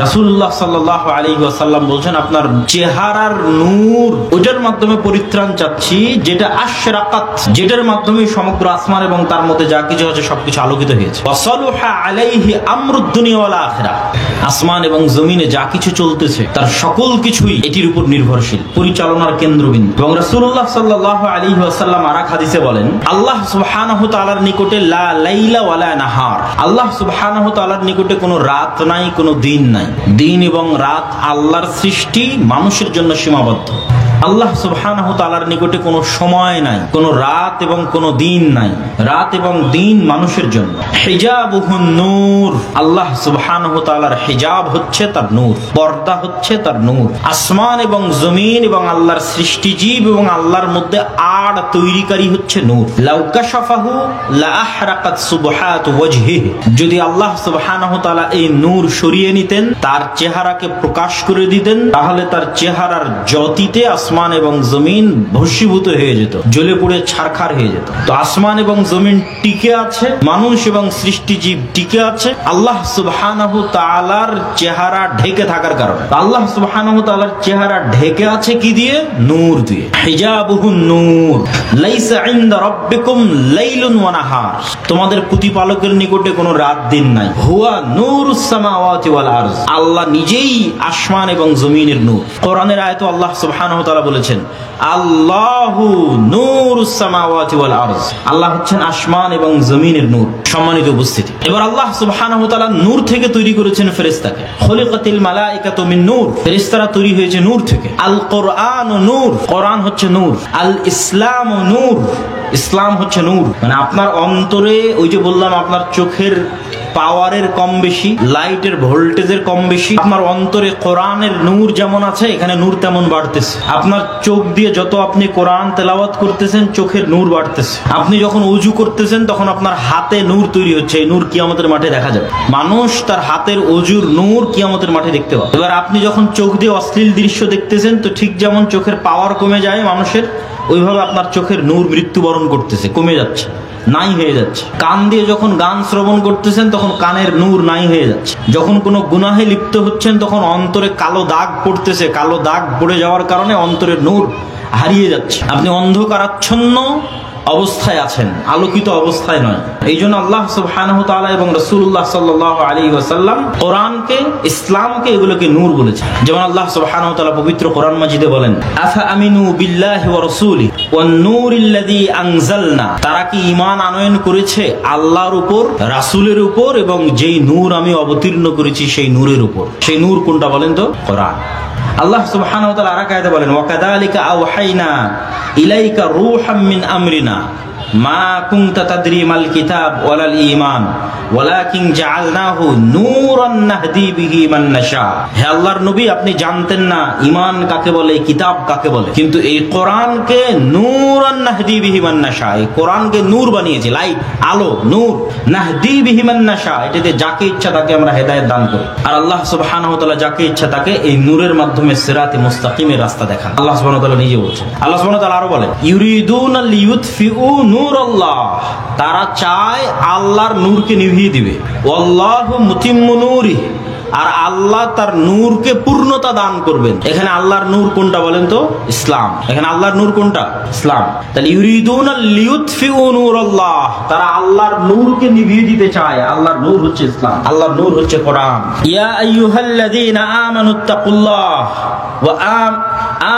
রাসূলুল্লাহ সাল্লাল্লাহু আলাইহি ওয়াসাল্লাম বলছেন, আপনার চেহারার নূর ওটার মাধ্যমে পরিত্রাণ চাচ্ছি যেটা আশরাকাত, যেটার মাধ্যমে সমগ্র আসমান এবং তার মধ্যে যা কিছু আছে সবকিছু আলোকিত হয়েছে। ওয়াসালুহা আলাইহি আমরুদ দুনিয়া ওয়াল আখিরাহ, আসমান এবং জমিনে যা কিছু চলতেছে তার সকল কিছুই এটির উপর নির্ভরশীল, পরিচালনার কেন্দ্রবিন্দু। এবং রাসূলুল্লাহ সাল্লাল্লাহু আলাইহি ওয়াসাল্লাম আরেক হাদিসে বলেন, আল্লাহ সুবহানাহু তাআলার নিকটে লা লাইলা ওয়ালা নাহার, আল্লাহ সুবহানাহু তাআলার নিকটে কোনো রাত নাই, কোনো দিন নাই। দিন এবং রাত আল্লাহর সৃষ্টি, মানুষের জন্য সীমাবদ্ধ। আল্লাহ সুবহানাহু তাআলার নিকটে কোনো সময় নাই, কোনো রাত এবং কোনো দিন নাই। রাত এবং দিন মানুষের জন্য। হিজাবুহুন নূর, আল্লাহ সুবহানাহু তাআলার হিজাব হচ্ছে তার নূর, পর্দা হচ্ছে তার নূর। আসমান এবং জমিন এবং আল্লাহর সৃষ্টিজীব এবং আল্লাহর মধ্যে আড় তৈরিকারী হচ্ছে নূর। লাউ কাশাফাহু লা আহরাকাত সুবহাতু ওয়াজহিহি, যদি আল্লাহ সুবহানাহু তাআলা এই নূর সরিয়ে নিতেন, তার চেহারাকে প্রকাশ করে দিতেন, তাহলে তার চেহারার জ্যোতিতে আসমান এবং জমিন ভস্মীভূত হয়ে যেত, জ্বলে পুড়ে ছারখার হয়ে যেত। তো আসমান এবং জমিন টিকে আছে, মানুষ এবং সৃষ্টিজীব টিকে আছে আল্লাহ সুবহানাহু তাআলার চেহারা ঢেকে থাকার কারণে। আল্লাহ সুবহানাহু তাআলার চেহারা ঢেকে আছে কি দিয়ে? নূর দিয়ে। হিজাবুহুন নূর, লাইসা ইনদা রাব্বিকুম লাইলুন ওয়া নাহার, তোমাদের প্রতিপালকের নিকটে কোনো রাত দিন নাই। হুয়া নূরুস সামাওয়াতি ওয়াল আরজ, আল্লাহ নিজেই আসমান এবং জমিনের নূর। কোরআনের আয়াতে আল্লাহ সুবহানাহু ওয়া তাআলা বলেছেন, আল্লাহু নূরুস সামাওয়াতি ওয়াল আরজ, আল্লাহ হচ্ছেন আসমান এবং জমিনের নূর। সম্মানিত উপস্থিতি, এবার আল্লাহ সুবহানাহু ওয়া তাআলা নূর থেকে তৈরি করেছেন ফেরেশতাকে। খলিকাতিল মালাইকাতু মিন নূর, ফেরেশতারা তৈরি হয়েছে নূর থেকে। আল কোরআন নূর, কোরআন হচ্ছে নূর। আল ইসলাম নূর, ইসলাম হচ্ছে নূর। মানে আপনার অন্তরে, ওই যে বললাম আপনার চোখের পাওয়ারের কম বেশি, লাইটের ভোল্টেজের কম বেশি, আপনার অন্তরে কোরআনের নূর যেমন আছে, এখানে নূর তেমন বাড়তেছে। আপনার চোখ দিয়ে যত আপনি কোরআন তেলাওয়াত করতেছেন, চোখের নূর বাড়তেছে। আপনি যখন ওযু করতেছেন, তখন আপনার হাতে নূর তৈরি হচ্ছে। এই নূর কিয়ামতের মাঠে দেখা যাবে। মানুষ তার হাতের ওযুর নূর কিয়ামতের মাঠে দেখতে পাবে। এবার আপনি যখন চোখ দিয়ে অশ্লীল দৃশ্য দেখতেছেন, তো ঠিক যেমন চোখের পাওয়ার কমে যায় মানুষের, ওইভাবে আপনার চোখের নূর মৃত্যুবরণ করতেছে, কমে যাচ্ছে, নাই হয়ে যাচ্ছে। কান দিয়ে যখন গান শ্রবণ করতেছেন, তখন কানের নূর নাই হয়ে যাচ্ছে। যখন কোনো গুনাহে লিপ্ত হচ্ছেন, তখন অন্তরে কালো দাগ পড়তেছে। কালো দাগ পড়ে যাওয়ার কারণে অন্তরের নূর হারিয়ে যাচ্ছে। আপনি অন্ধকারাচ্ছন্ন অবস্থায় আছেন, আলোকিত অবস্থায় নয়। এই জন্য আল্লাহ সুবহানাহু তাআলা এবং রাসূলুল্লাহ সাল্লাল্লাহু আলাইহি ওয়াসাল্লাম কোরআনকে, ইসলামকে, এগুলোকে নূর বলেছেন। যেমন আল্লাহ সুবহানাহু তাআলা পবিত্র কোরআন মাজিদে বলেন, আফা আমিনু বিল্লাহি ওয়া রাসূলিহি ওয়ান নূরিল্লাযী আনজালনা, তারা কি ঈমান আনয়ন করেছে আল্লাহর উপর, রাসূলের উপর, এবং যেই নূর আমি অবতীর্ণ করেছি সেই নূরের উপর। সেই নূর কোনটা বলেন তো? কোরআন। আল্লাহ সুবহানাহু ওয়া তাআলা আরেক আয়াতে বলেন, ওয়া কাযালিকা আওহাইনা ইলাইকা রূহাম মিন আমরিনা মা কুনতা তাদরি মাল কিতাব ওয়ালাল ঈমান ওয়ালাকিন জাআলনাহু নূরান নাহদি বিহি মান নাশা। হে আল্লাহর নবী, আপনি জানতেন না ঈমান কাকে বলে, কিতাব কাকে বলে, কিন্তু এই কোরআনকে নূরান নাহদি বিহি মান নাশা, এই কোরআনকে নূর বানিয়েছি, লাইট, আলো, নূর। নাহদি বিহি মান নাশা, এটাতে যাকে ইচ্ছা তাকে আমরা হেদায়েত দান করি। আর আল্লাহ সুবহানাহু ওয়া তাআলা যাকে ইচ্ছা তাকে এই নূরের মাধ্যমে সিরাতে মুস্তাকিমের রাস্তা দেখান। আল্লাহ সুবহানাহু ওয়া তাআলা নিজে বলছেন। আল্লাহ সুবহানাহু ওয়া তাআলা আরো বলেন, ইউরিদুনা লিইউতফিউ নূরাল্লাহ, তারা চায় আল্লাহর নূরকে নিভিয়ে দিবে। ওয়াল্লাহু মুতিম্মু নূরিহি, আর আল্লাহ তার নূরকে পূর্ণতা দান করবেন। এখানে আল্লাহর নূর কোনটা বলেন তো? ইসলাম। এখানে আল্লাহর নূর কোনটা? ইসলাম। তাহলে ইউরিদুনা লিইউতফিউ নূরাল্লাহ, তারা আল্লাহর নূরকে নিভিয়ে দিতে চায়। আল্লাহর নূর হচ্ছে ইসলাম, আল্লাহর নূর হচ্ছে কোরআন। ইয়া আইয়ুহাল্লাযীনা আমানুত্তাকুল্লাহ ওয়া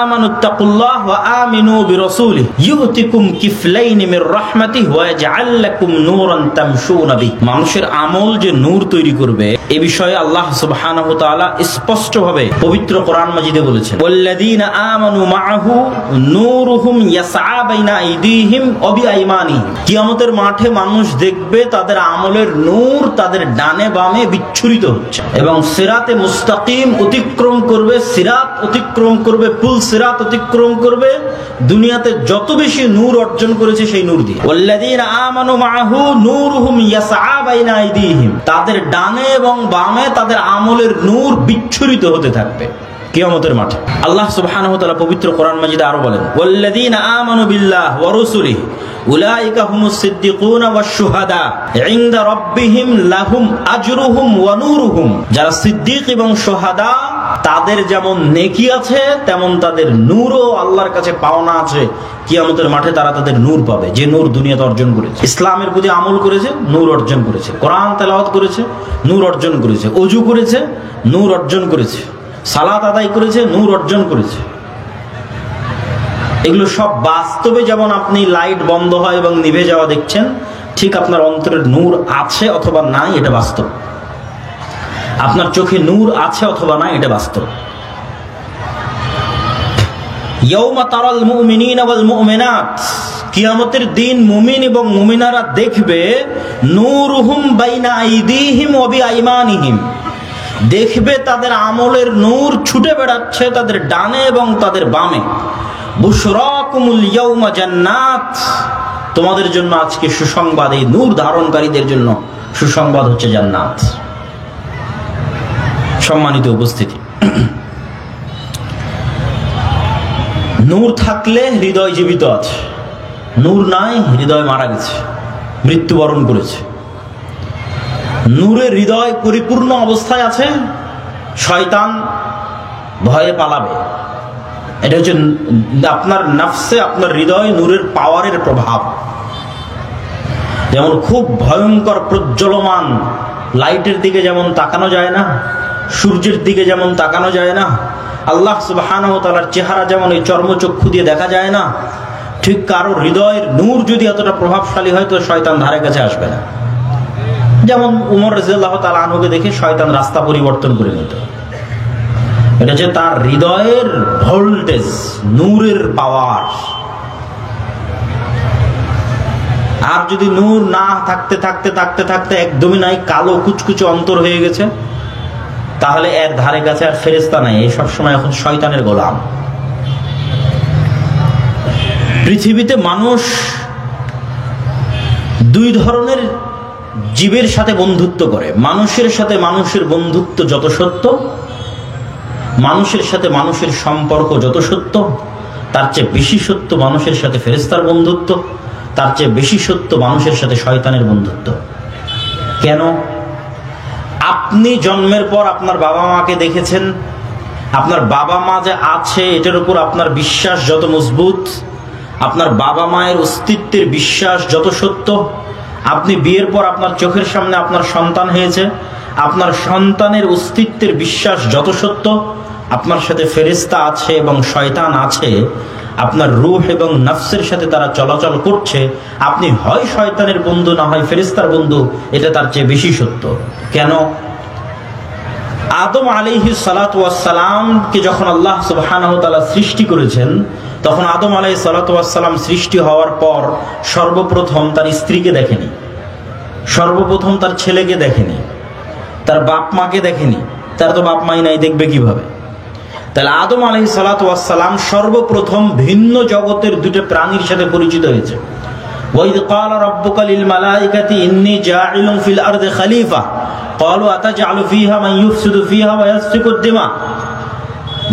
আমানুত্তাকুল্লাহ ওয়া আমিনু বিরাসূলিহি ইউতিকুম কিফলাইন মির রাহমাতিহি ওয়া ইয়াজআল লাকুম নূরান তামশুনা বিহি। মানুষের আমল যে নূর তৈরি করবে, এই বিষয়ে আল্লাহ সুবহানাহু ওয়া তাআলা স্পষ্টভাবে পবিত্র কোরআন মাজিদে বলেছেন, ওয়াল্লাযীনা আমানু মাআহু নূরুহুম ইয়াসআ বাইনা আইদিহিম ওয়া বিআইমানিহিম। কিয়ামতের মাঠে মানুষ দেখবে তাদের আমলের নূর তাদের ডানে বামে বিচ্ছুরিত হচ্ছে, এবং সিরাতে মুস্তাকিম অতিক্রম করবে, সিরাত অতিক্রম করবে, পুল সিরাত অতিক্রম করবে। দুনিয়াতে যত বেশি নূর অর্জন করেছে সেই নূর দিয়ে। ওয়াল্লাযীনা আমানু মাআহু নূরুহুম ইয়াসআ বাইনা আইদিহিম, তাদের ডানে এবং বামে তাদের আমলের নূর বিচ্ছুরিত হতে থাকবে কিয়ামতের মাঠে। আল্লাহ সুবহানাহু ওয়া তাআলা পবিত্র কোরআন মাজিদে আরো বলেন, ওয়াল্লাযীনা আমানু বিল্লাহি ওয়া রাসূলিহি উলাইকা হুমুস সিদ্দিকুনা ওয়াশ শুহাদা ইনদা রাব্বিহিম লাহুম আজরুহুম ওয়া নূরুহুম। যারা সিদ্দিক এবং শুহাদা তাদের যেমন নেকি আছে তেমন তাদের নূরও আল্লাহর কাছে পাওনা আছে। কিয়ামতের মাঠে তারা তাদের নূর পাবে, যে নূর দুনিয়াতে অর্জন করেছে। ইসলামের প্রতি আমল করেছে, নূর অর্জন করেছে। কোরআন তেলাওয়াত করেছে, নূর অর্জন করেছে। ওযু করেছে, নূর অর্জন করেছে। সালাত আদায় করেছে, নূর অর্জন করেছে। এগুলো সব বাস্তবে যেমন আপনি লাইট বন্ধ হয় এবং নিভে যাওয়া দেখছেন, ঠিক আপনার অন্তরের নূর আছে অথবা নাই এটা বাস্তব। আপনার চোখে নূর আছে অথবা নাই এটা বাস্তব। ইয়াউমা তারাল মুমিনিনা ওয়াল মুমিনাত, কিয়ামতের দিন মুমিন এবং মুমিনারা দেখবে নূরুহুম বাইনা আইদিহিম ওয়া বিআইমানিহিম, দেখবে তাদের আমলের নূর ছুটে বেড়াচ্ছে তাদের ডানে এবং তাদের বামে। বুশরাকুমুল ইয়াউমা জান্নাত, তোমাদের জন্য আজকে সুসংবাদ, এই নূর ধারণকারীদের জন্য সুসংবাদ হচ্ছে জান্নাত। সম্মানিত উপস্থিতি, নূর থাকলে হৃদয় জীবিত আছে, নূর নাই হৃদয় মারা গেছে, মৃত্যুবরণ করেছে। নূরের হৃদয় পরিপূর্ণ অবস্থায় আছে, শয়তান ভয়ে পালাবে। এটা হচ্ছে আপনার নফসে, আপনার হৃদয় নূরের পাওয়ারের প্রভাব। যেমন খুব ভয়ঙ্কর প্রজ্বলমান লাইটের দিকে যেমন তাকানো যায় না, সূর্যের দিকে যেমন তাকানো যায় না, আল্লাহ সুবহানাহু ওয়া তাআলার চেহারা যেমন এই চর্মচক্ষু দিয়ে দেখা যায় না, ঠিক কারো হৃদয়ের নূর যদি এতটা প্রভাবশালী হয় তো শয়তান ধারে কাছে আসবে না। যেমন উমর রাদিয়াল্লাহু তাআলা আনহুকে দেখে শয়তান রাস্তা পরিবর্তন করে নিত। এটা হচ্ছে তার হৃদয়ের ভোল্টেজ, নূরের পাওয়ার। আর যদি নূর না থাকতে থাকতে থাকতে থাকতে একদমই নাই, কালো কুচকুচে অন্তর হয়ে গেছে, তাহলে এর ধারে কাছে আর ফেরেশতা নাই, এই সবসময় এখন শয়তানের গোলাম। পৃথিবীতে মানুষ দুই ধরনের জীবের সাথে বন্ধুত্ব করে। মানুষের সাথে মানুষের বন্ধুত্ব যত সত্য, মানুষের সাথে মানুষের সম্পর্ক যত সত্য, তার চেয়ে বেশি সত্য মানুষের সাথে ফেরেশতার বন্ধুত্ব, তার চেয়ে বেশি সত্য মানুষের সাথে শয়তানের বন্ধুত্ব। কেন? আপনি জন্মের পর আপনার বাবা মাকে দেখেছেন, আপনার বাবা মা যে আছে এটার উপর আপনার বিশ্বাস যত মজবুত, আপনার বাবা মায়ের অস্তিত্বের বিশ্বাস যত সত্য, আপনি বিয়ের পর আপনার চোখের সামনে আপনার সন্তান হয়েছে, আপনার সন্তানের অস্তিত্বের বিশ্বাস যত সত্য, আপনার সাথে ফেরেশতা আছে এবং শয়তান আছে, আপনার রূহ এবং নফসের সাথে তারা চলাচল করছে, আপনি হয় শয়তানের বন্ধু না হয় ফেরেশতার বন্ধু, এটা তার চেয়ে বেশি সত্য। কেন? আদম আলাইহিস সালাতু ওয়াস সালামকে যখন আল্লাহ সুবহানাহু ওয়া তাআলা সৃষ্টি করেছেন, তখন আদম আলাইহিস সালাতু ওয়াস সালাম সৃষ্টি হওয়ার পর সর্বপ্রথম তার স্ত্রীকে দেখেনি, সর্বপ্রথম তার ছেলেকে দেখেনি, তার বাপ মাকে দেখেনি। তার তো বাপ মাই নাই, দেখবে কিভাবে? তাহলে আদম আলাইহিস সালাতু ওয়াস সালাম সর্বপ্রথম ভিন্ন জগতের দুটো প্রাণীর সাথে পরিচিত হয়েছে। ওয়াইদ ক্বালা রাব্বুকা লিল মালাইকাতি ইন্নী জাইলুন ফিল আরদি খলিফা ক্বালু আতাজআলু ফিহা মান ইউফসিদু ফিহা ওয়া ইয়াসফিকুদ দিমা।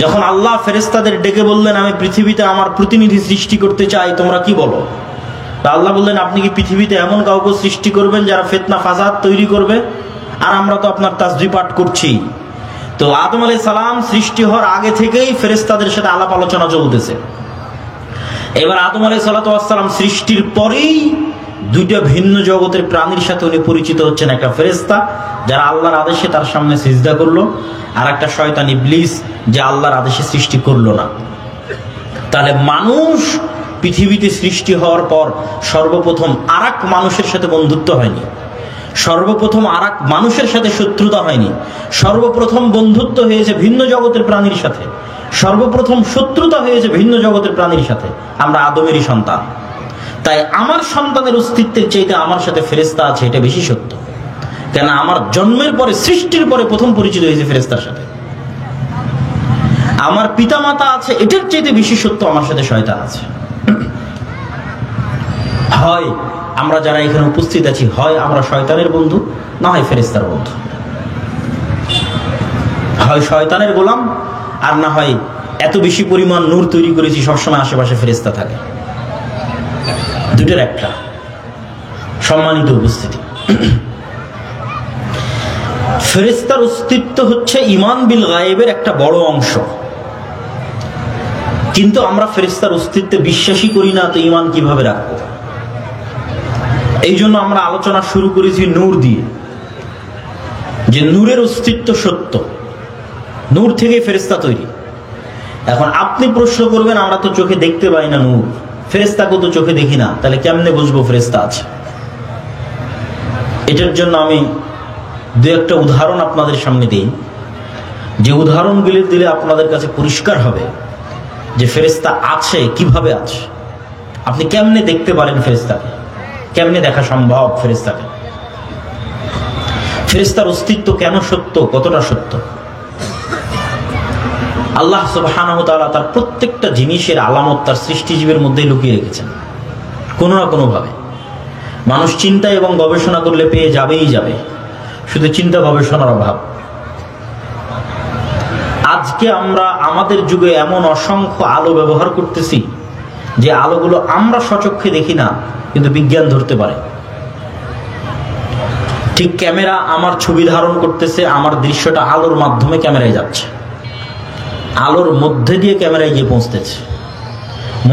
যখন আল্লাহ ফেরেশতাদের ডেকে বললেন আমি পৃথিবীতে আমার প্রতিনিধি সৃষ্টি করতে চাই, তোমরা কি বলো? তা আল্লাহ বললেন আপনি কি পৃথিবীতে এমন কাউকে সৃষ্টি করবেন যারা ফিতনা ফাসাদ তৈরি করবে? আর আমরা তো আপনার তাসবিহ পাঠ করছি। তো আদম আলাইহিস সালাম সৃষ্টি হওয়ার আগে থেকেই ফেরেশতাদের সাথে আলাপ আলোচনা চলতেছে। এবার আদম আলাইহিস সালাম সৃষ্টির পরেই দুইটা ভিন্ন জগতের প্রাণীর সাথে উনি পরিচিত হচ্ছেন। একটা ফেরেশতা যারা আল্লাহর আদেশে তার সামনে সিজদা করলো, আর একটা শয়তান ইবলিস যে আল্লাহর আদেশে সৃষ্টি করলো না। তাহলে মানুষ পৃথিবীতে সৃষ্টি হওয়ার পর সর্বপ্রথম আরেক মানুষের সাথে বন্ধুত্ব হয়নি, সর্বপ্রথম আরেক মানুষের সাথে শত্রুতা হয়নি, সর্বপ্রথম বন্ধুত্ব হয়েছে ভিন্ন জগতের প্রাণীর সাথে, সর্বপ্রথম শত্রুতা হয়েছে ভিন্ন জগতের প্রাণীর সাথে। আমরা আদমেরই সন্তান, তাই আমার সন্তানের অস্তিত্বের চাইতে আমার সাথে ফেরেশতা আছে এটা বেশি সত্য। কেন? আমার জন্মের পরে, সৃষ্টির পরে প্রথম পরিচিত হয়েছে ফেরেশতার সাথে। আমার পিতামাতা আছে এটার চাইতে বেশি সত্য আমার সাথে শয়তান আছে। হয় আমরা যারা এখানে উপস্থিত আছি, হয় আমরা শয়তানের বন্ধু, না হয় ফেরেশতার বন্ধু। হয় শয়তানের গোলাম, আর না হয় এত বেশি পরিমাণ নূর তৈরি করেছি সবসময় আশেপাশে ফেরেশতা থাকে। দুটোর একটা। সম্মানিত উপস্থিতি, ফেরেশতার অস্তিত্ব হচ্ছে ঈমান বিল গায়েবের একটা বড় অংশ, কিন্তু আমরা ফেরেশতার অস্তিত্বে বিশ্বাসই করি না, তো ঈমান কিভাবে রাখবো? এই জন্য আমরা আলোচনা শুরু করেছি নূর দিয়ে, যে নূরের অস্তিত্ব সত্য, নূর থেকে ফেরেশতা তৈরি। এখন আপনি প্রশ্ন করবেন, আমরা তো চোখে দেখতে পাই না নূর, ফেরেশতাকে তো চোখে দেখি না, তাহলে কেমনে বুঝবো ফেরেশতা আছে? এটার জন্য আমি দু একটা উদাহরণ আপনাদের সামনে দিই, যে উদাহরণগুলি দিলে আপনাদের কাছে পরিষ্কার হবে যে ফেরেশতা আছে, কিভাবে আছে, আপনি কেমনে দেখতে পারেন ফেরেশতাকে, কেমনে দেখা সম্ভব ফেরেশতাকে, ফেরেশতার অস্তিত্ব কেন সত্য, কতটা সত্য। আল্লাহ সুবহানাহু ওয়া তাআলা তার প্রত্যেকটা জিনিসের আলামত তার সৃষ্টিজীবের মধ্যে লুকিয়ে রেখেছেন কোনো না কোনো ভাবে। মানুষ চিন্তা এবং গবেষণা করলে পেয়ে যাবেই যাবে, শুধু চিন্তা গবেষণার অভাব। আজকে আমরা আমাদের যুগে এমন অসংখ্য আলো ব্যবহার করতেছি যে আলোগুলো আমরা সচক্ষে দেখি না, কিন্তু বিজ্ঞান ধরতে পারে। ঠিক ক্যামেরা আমার ছবি ধারণ করতেছে, আমার দৃশ্যটা আলোর মাধ্যমে ক্যামেরায় যাচ্ছে, আলোর মধ্যে দিয়ে ক্যামেরায় গিয়ে পৌঁছতেছে।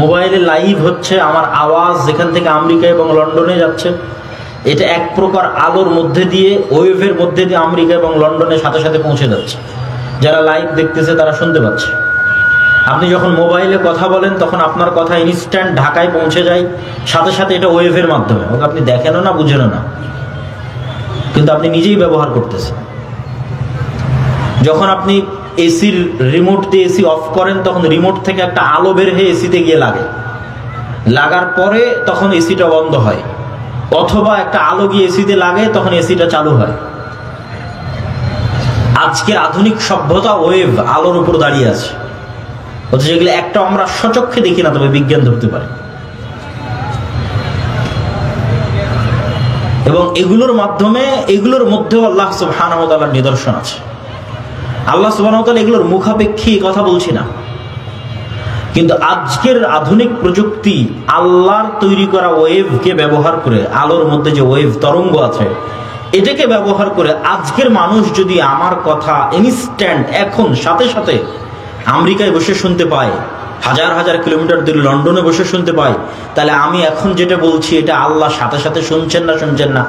মোবাইলে লাইভ হচ্ছে, আমার আওয়াজ যেখান থেকে আমেরিকা এবং লন্ডনে যাচ্ছে, এটা এক প্রকার আলোর মধ্যে দিয়ে, ওয়েভের মধ্যে দিয়ে আমেরিকা এবং লন্ডনের সাথে সাথে পৌঁছে যাচ্ছে। যারা লাইভ দেখতেছে তারা শুনতে পাচ্ছে। আপনি যখন মোবাইলে কথা বলেন তখন আপনার কথা ইনস্ট্যান্ট ঢাকায় পৌঁছে যায়, সাথে সাথে এটা ওয়েভের মাধ্যমে, ওকে আপনি দেখেনও না, বুঝেনও না, কিন্তু আপনি নিজেই ব্যবহার করতেছেন। যখন আপনি এসির রিমোট দিয়ে এসি অফ করেন, তখন রিমোট থেকে একটা আলো বের হয়ে এসিতে গিয়ে লাগে, লাগার পরে তখন এসিটা বন্ধ হয়, অথবা একটা আলো গিয়ে এসিতে লাগে, তখন এসিটা চালু হয়। আজকের আধুনিক সভ্যতা ওয়েভ, আলোর উপর দাঁড়িয়ে আছে, অথচ এগুলো একটা আমরা সচক্ষে দেখি না, তবে বিজ্ঞান ধরতে পারে। এবং এগুলোর মাধ্যমে, এগুলোর মধ্যেও আল্লাহ সুবহানাহু ওয়া তাআলার নিদর্শন আছে। আল্লাহ সুবহানাহু ওয়া তাআলা এগুলোর মুখাপেক্ষী কথা বলছি না, কিন্তু আজকের আধুনিক প্রযুক্তি আল্লাহর তৈরি করা ওয়েভকে ব্যবহার করে, আলোর মধ্যে যে ওয়েভ তরঙ্গ আছে এটাকে ব্যবহার করে আজকের মানুষ যদি আমার কথা ইনস্ট্যান্ট এখন সাথে সাথে আমেরিকায় বসে শুনতে পায়, হাজার হাজার কিলোমিটার দূরে লন্ডনে বসে শুনতে পায়, তাহলে আমি এখন যেটা বলছি এটা আল্লাহ সাথে সাথে শুনছেন না, শুনছেন না?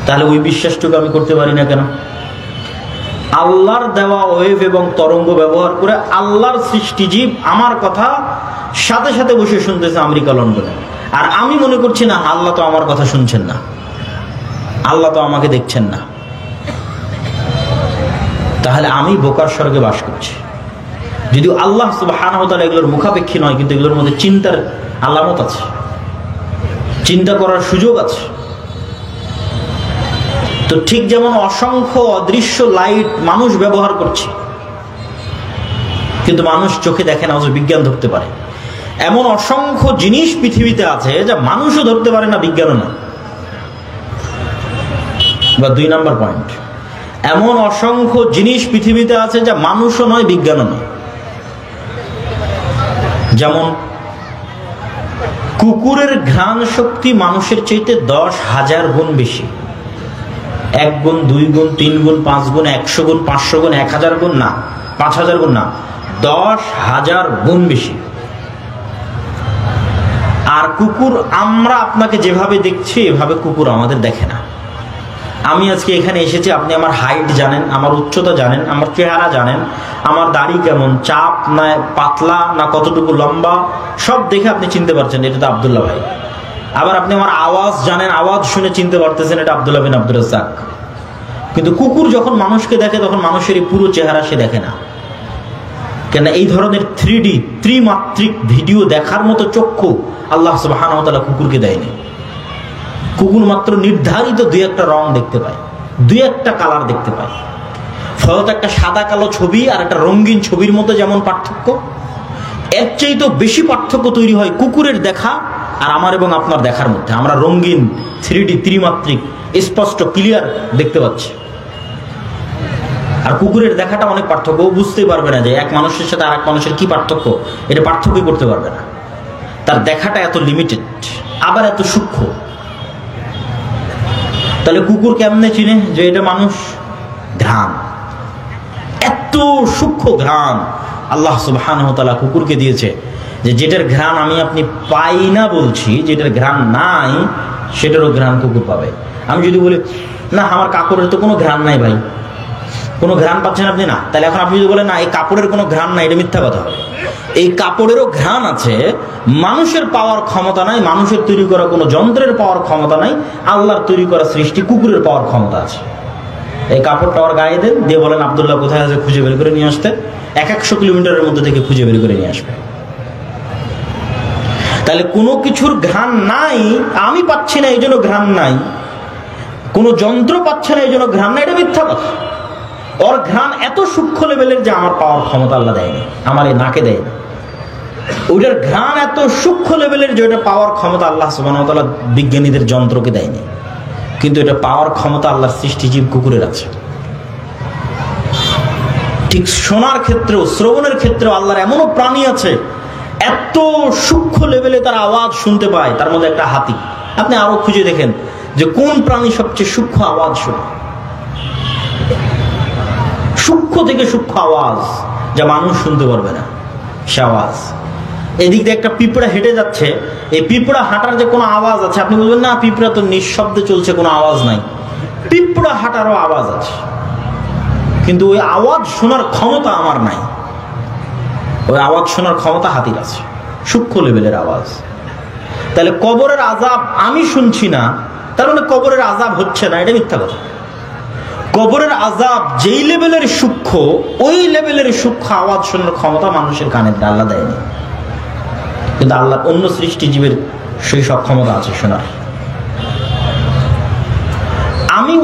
তাহলে ওই বিশ্বাসটুকু আমি করতে পারি না কেন? আল্লাহর দেওয়া ওয়েভ এবং তরঙ্গ ব্যবহার করে আল্লাহর সৃষ্টিজীব আমার কথা সাথে সাথে বসে শুনতেছে আমেরিকা, লন্ডনে, আর আমি মনে করছি না আল্লাহ তো আমার কথা শুনছেন না, আল্লাহ তো আমাকে দেখছেন না। তাহলে আমি বোকার স্বর্গে বাস করছি। যদিও আল্লাহ সুবহানাহু ওয়া তাআলা এগুলোর মুখাপেক্ষী নয়, কিন্তু এগুলোর মধ্যে চিন্তার আলামত আছে, চিন্তা করার সুযোগ আছে। তো ঠিক যেমন অসংখ্য অদৃশ্য লাইট মানুষ ব্যবহার করছে, কিন্তু মানুষ চোখে দেখে না, অথচ বিজ্ঞান ধরতে পারে, এমন অসংখ্য জিনিস পৃথিবীতে আছে যা মানুষও ধরতে পারে না, বিজ্ঞানও না। বা 2 নাম্বার পয়েন্ট, এমন অসংখ্য জিনিস পৃথিবীতে আছে যা মানুষও নয়, বিজ্ঞানও নয়। যেমন কুকুরের ঘ্রাণ শক্তি মানুষের চাইতে 10,000 গুণ বেশি। 1 গুণ, 2 গুণ, 3 গুণ, 5 গুণ, 100 গুণ, 500 গুণ, 1000 গুণ না, 5000 গুণ না, 10,000 গুণ বেশি। আর কুকুর, আমরা আপনাকে যেভাবে দেখছি এভাবে কুকুর আমাদের দেখে না। আমি আজকে এখানে এসেছি, আপনি আমার হাইট জানেন, আমার উচ্চতা জানেন, আমার চেহারা জানেন, আমার দাড়ি কেমন, চাপ না পাতলা না কতটুকু লম্বা, সব দেখে আপনি চিনতে পারছেন এটা তো আব্দুল্লাহ ভাই। আবার আপনি আমার আওয়াজ জানেন, আওয়াজ শুনে চিনতে পারতেছেন এটা আব্দুল্লাহ বিন আব্দুর রাজ্জাক। কিন্তু কুকুর যখন মানুষকে দেখে তখন মানুষের এই পুরো চেহারা সে দেখে না, কেন এই ধরনের 3D ত্রিমাত্রিক ভিডিও দেখার মতো চক্ষু আল্লাহ সুবহানাহু ওয়া তাআলা কুকুরকে দেয়নি। কুকুর মাত্র নির্ধারিত 2-1টা রং দেখতে পায়, 2-1টা কালার দেখতে পায়। ফলত একটা সাদা কালো ছবি আর একটা রঙিন ছবির মধ্যে যেমন পার্থক্য, এর চেয়ে তো বেশি পার্থক্য তৈরি হয় কুকুরের দেখা আর আমার এবং আপনার দেখার মধ্যে। আমরা রঙিন 3D ত্রিমাত্রিক স্পষ্ট ক্লিয়ার দেখতে পাচ্ছি, আর কুকুরের দেখাটা অনেক পার্থক্য। ও বুঝতেই পারবে না যে এক মানুষের সাথে আর এক মানুষের কি পার্থক্য, এটা পার্থক্যই করতে পারবে না। তার দেখাটা এত লিমিটেড, আবার এত সূক্ষ্ম। তাহলে কুকুর কেমনে চিনে যে এটা মানুষ? ঘ্রাণ, এত সূক্ষ্ম ঘ্রাণ আল্লাহ সুবহানাহু ওয়া তাআলা কুকুরকে দিয়েছে, যে যেটার ঘ্রাণ আমি আপনি পাই না বলছি, যেটার ঘ্রাণ নাই সেটারও ঘ্রাণ কুকুর পাবে। আমি যদি বলি না আমার কাপড়ের তো কোনো ঘ্রাণ নাই ভাই, কোনো ঘ্রাণ পাচ্ছেন আপনি না, তাহলে এখন আপনি যদি বলেন না এই কাপড়ের কোনো ঘ্রাণ নাই, এটা মিথ্যা কথা হবে। এই কাপড়েরও ঘ্রাণ আছে, মানুষের পাওয়ার ক্ষমতা নাই, মানুষের তৈরি করা কোনো যন্ত্রের পাওয়ার ক্ষমতা নাই, আল্লাহর তৈরি করা সৃষ্টি কুকুরের পাওয়ার ক্ষমতা আছে। এই কাপড়টা ওর গায়ে দেন, দিয়ে বলেন আব্দুল্লাহ কোথায় আছে, খুঁজে বের করে নিয়ে আসতে, 100 কিলোমিটারের মধ্যে থেকে খুঁজে বের করে নিয়ে আসবে। তাহলে কোনো কিছুর ঘ্রাণ নাই, আমি পাচ্ছি না এই জন্য ঘ্রাণ নাই, কোনো যন্ত্র পাচ্ছে না এই জন্য ঘ্রাণ নাই, এটা মিথ্যা কথা। ওর ঘ্রাণ এত সূক্ষ্ম লেভেলের যে আমার পাওয়ার ক্ষমতা আল্লাহ দেয়নি, আমার এই নাকে দেয়নি। ওইটার ঘ্রাণ এত সূক্ষ্ম লেভেলের যে ওটা পাওয়ার ক্ষমতা আল্লাহ সুবহানাহু ওয়া তাআলা বিজ্ঞানীদের যন্ত্রকে দেয়নি, কিন্তু এটা পাওয়ার ক্ষমতা আল্লাহর সৃষ্টিজীব কুকুরের আছে। ঠিক শোনার ক্ষেত্রেও, শ্রবণের ক্ষেত্রেও আল্লাহর এমনও প্রাণী আছে এত সূক্ষ্ম লেভেলে তার আওয়াজ শুনতে পায়। তার মধ্যে একটা হাতি। আপনি আরো খুঁজে দেখেন যে কোন প্রাণী সবচেয়ে সূক্ষ্ম আওয়াজ শোনে, সূক্ষ্ম থেকে সূক্ষ্ম আওয়াজ যা মানুষ শুনতে পারবে না, সে আওয়াজ। এদিক দিয়ে একটা পিঁপড়া হেঁটে যাচ্ছে, এই পিঁপড়া হাঁটার যে কোনো আওয়াজ আছে, আপনি বলবেন না পিঁপড়া তো নিঃশব্দে চলছে, কোনো আওয়াজ নাই। পিঁপড়া হাঁটারও আওয়াজ আছে, কিন্তু ওই আওয়াজ শোনার ক্ষমতা আমার নাই। ওই আওয়াজ শোনার ক্ষমতা হাতির আছে, সূক্ষ্ম লেভেলের আওয়াজ। তাহলে কবরের আযাব আমি শুনছি না, তার মানে কবরের আযাব হচ্ছে না, এটা মিথ্যা কথা। কবরের আযাব যেই লেভেলের সূক্ষ্ম, ওই লেভেলের সূক্ষ্ম আওয়াজ শোনার ক্ষমতা মানুষের কানের আল্লাহ দেয়নি, কিন্তু আল্লাহর অন্য সৃষ্টিজীবের সেই সক্ষমতা আছে শোনার। আমি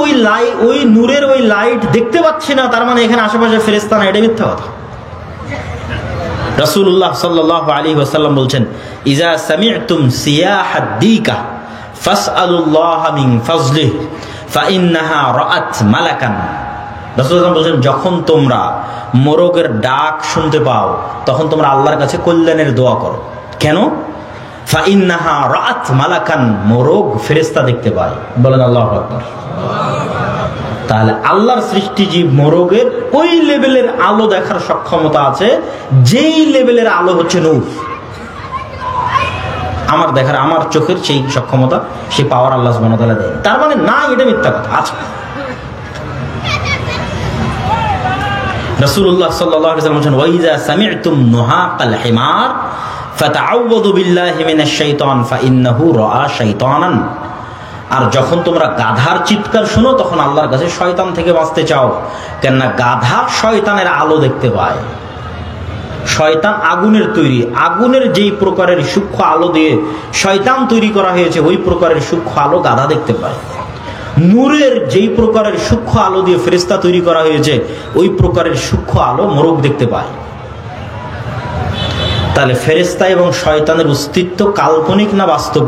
ওই নূরের ওই লাইট দেখতে পাচ্ছি না, তার মানে এখানে আশেপাশে ফেরেশতা না, এটা মিথ্যা কথা। রাসূলুল্লাহ সাল্লাল্লাহু আলাইহি ওয়াসাল্লাম বলছেন, ইজা সামি'তুম সিয়াহাদ দীকা ফাসআলুল্লাহ মিন ফাজলিহি ফাইন্নাহা রাআত মালাকান। রাসূলুল্লাহ বলছেন, যখন তোমরা মোরগের ডাক শুনতে পাও তখন তোমরা আল্লাহর কাছে কল্যাণের দোয়া করো। কেন? ফাইন্নাহা রাআত মালাকান, মোরগ ফেরেশতা দেখতে পায়। বলেন আল্লাহু আকবার। তাহলে আল্লাহর সৃষ্টিজীব মোরগের ওই লেভেলের আলো দেখার সক্ষমতা আছে, যেই লেভেলের আলো হচ্ছে নূর। আমার দেখার, আমার চোখের সেই সক্ষমতা, সেই পাওয়ার আল্লাহ সুবহানাহু ওয়া তাআলা দেয়। তার মানে না, এটা মিথ্যা কথা আছে। রাসূলুল্লাহ সাল্লাল্লাহু আলাইহি ওয়াসাল্লাম বলেন, ওয়াইজা সামি'তুম নুহাকাল হিমার ফাতাআউযু বিল্লাহি মিনাশ শাইতান ফাইন্নাহু রাআ শাইতানান। আর যখন তোমরা গাধার চিৎকার শোনো তখন আল্লাহর কাছে শয়তান থেকে বাঁচতে চাও, কেননা গাধা শয়তানের আলো দেখতে পায়। শয়তান আগুনের তৈরি, আগুনের যেই প্রকারের সূক্ষ্ম আলো দিয়ে শয়তান তৈরি করা হয়েছে, ওই প্রকারের সূক্ষ্ম আলো গাধা দেখতে পায়। নূরের যেই প্রকারের সূক্ষ্ম আলো দিয়ে ফেরেশতা তৈরি করা হয়েছে, ওই প্রকারের সূক্ষ্ম আলো মোরগ দেখতে পায়। তাহলে ফেরেশতা এবং শয়তানের অস্তিত্ব কাল্পনিক না বাস্তব?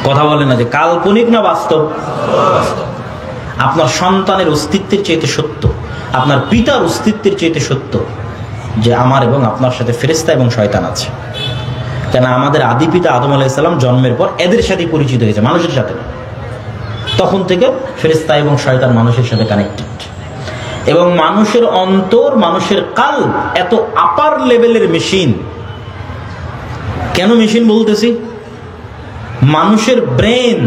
কথা বলে না যে কাল্পনিক না বাস্তব? আপনার সন্তানের অস্তিত্বের চাইতে সত্য, আপনার পিতার অস্তিত্বের চাইতে সত্য যে আমার এবং আপনার সাথে ফেরেশতা এবং শয়তান আছে। কেন? আমাদের আদি পিতা আদম আলাইহিস সালাম জন্মের পর এদের সাথে পরিচিত হয়েছে, মানুষের সাথে। তখন থেকে ফেরেশতা এবং শয়তান মানুষের সাথে কানেক্টেড। এবং মানুষের অন্তর, মানুষের কাল্ব এত আপার লেভেলের মেশিন। কেন মেশিন বলতেছি? মানুষের ব্রেন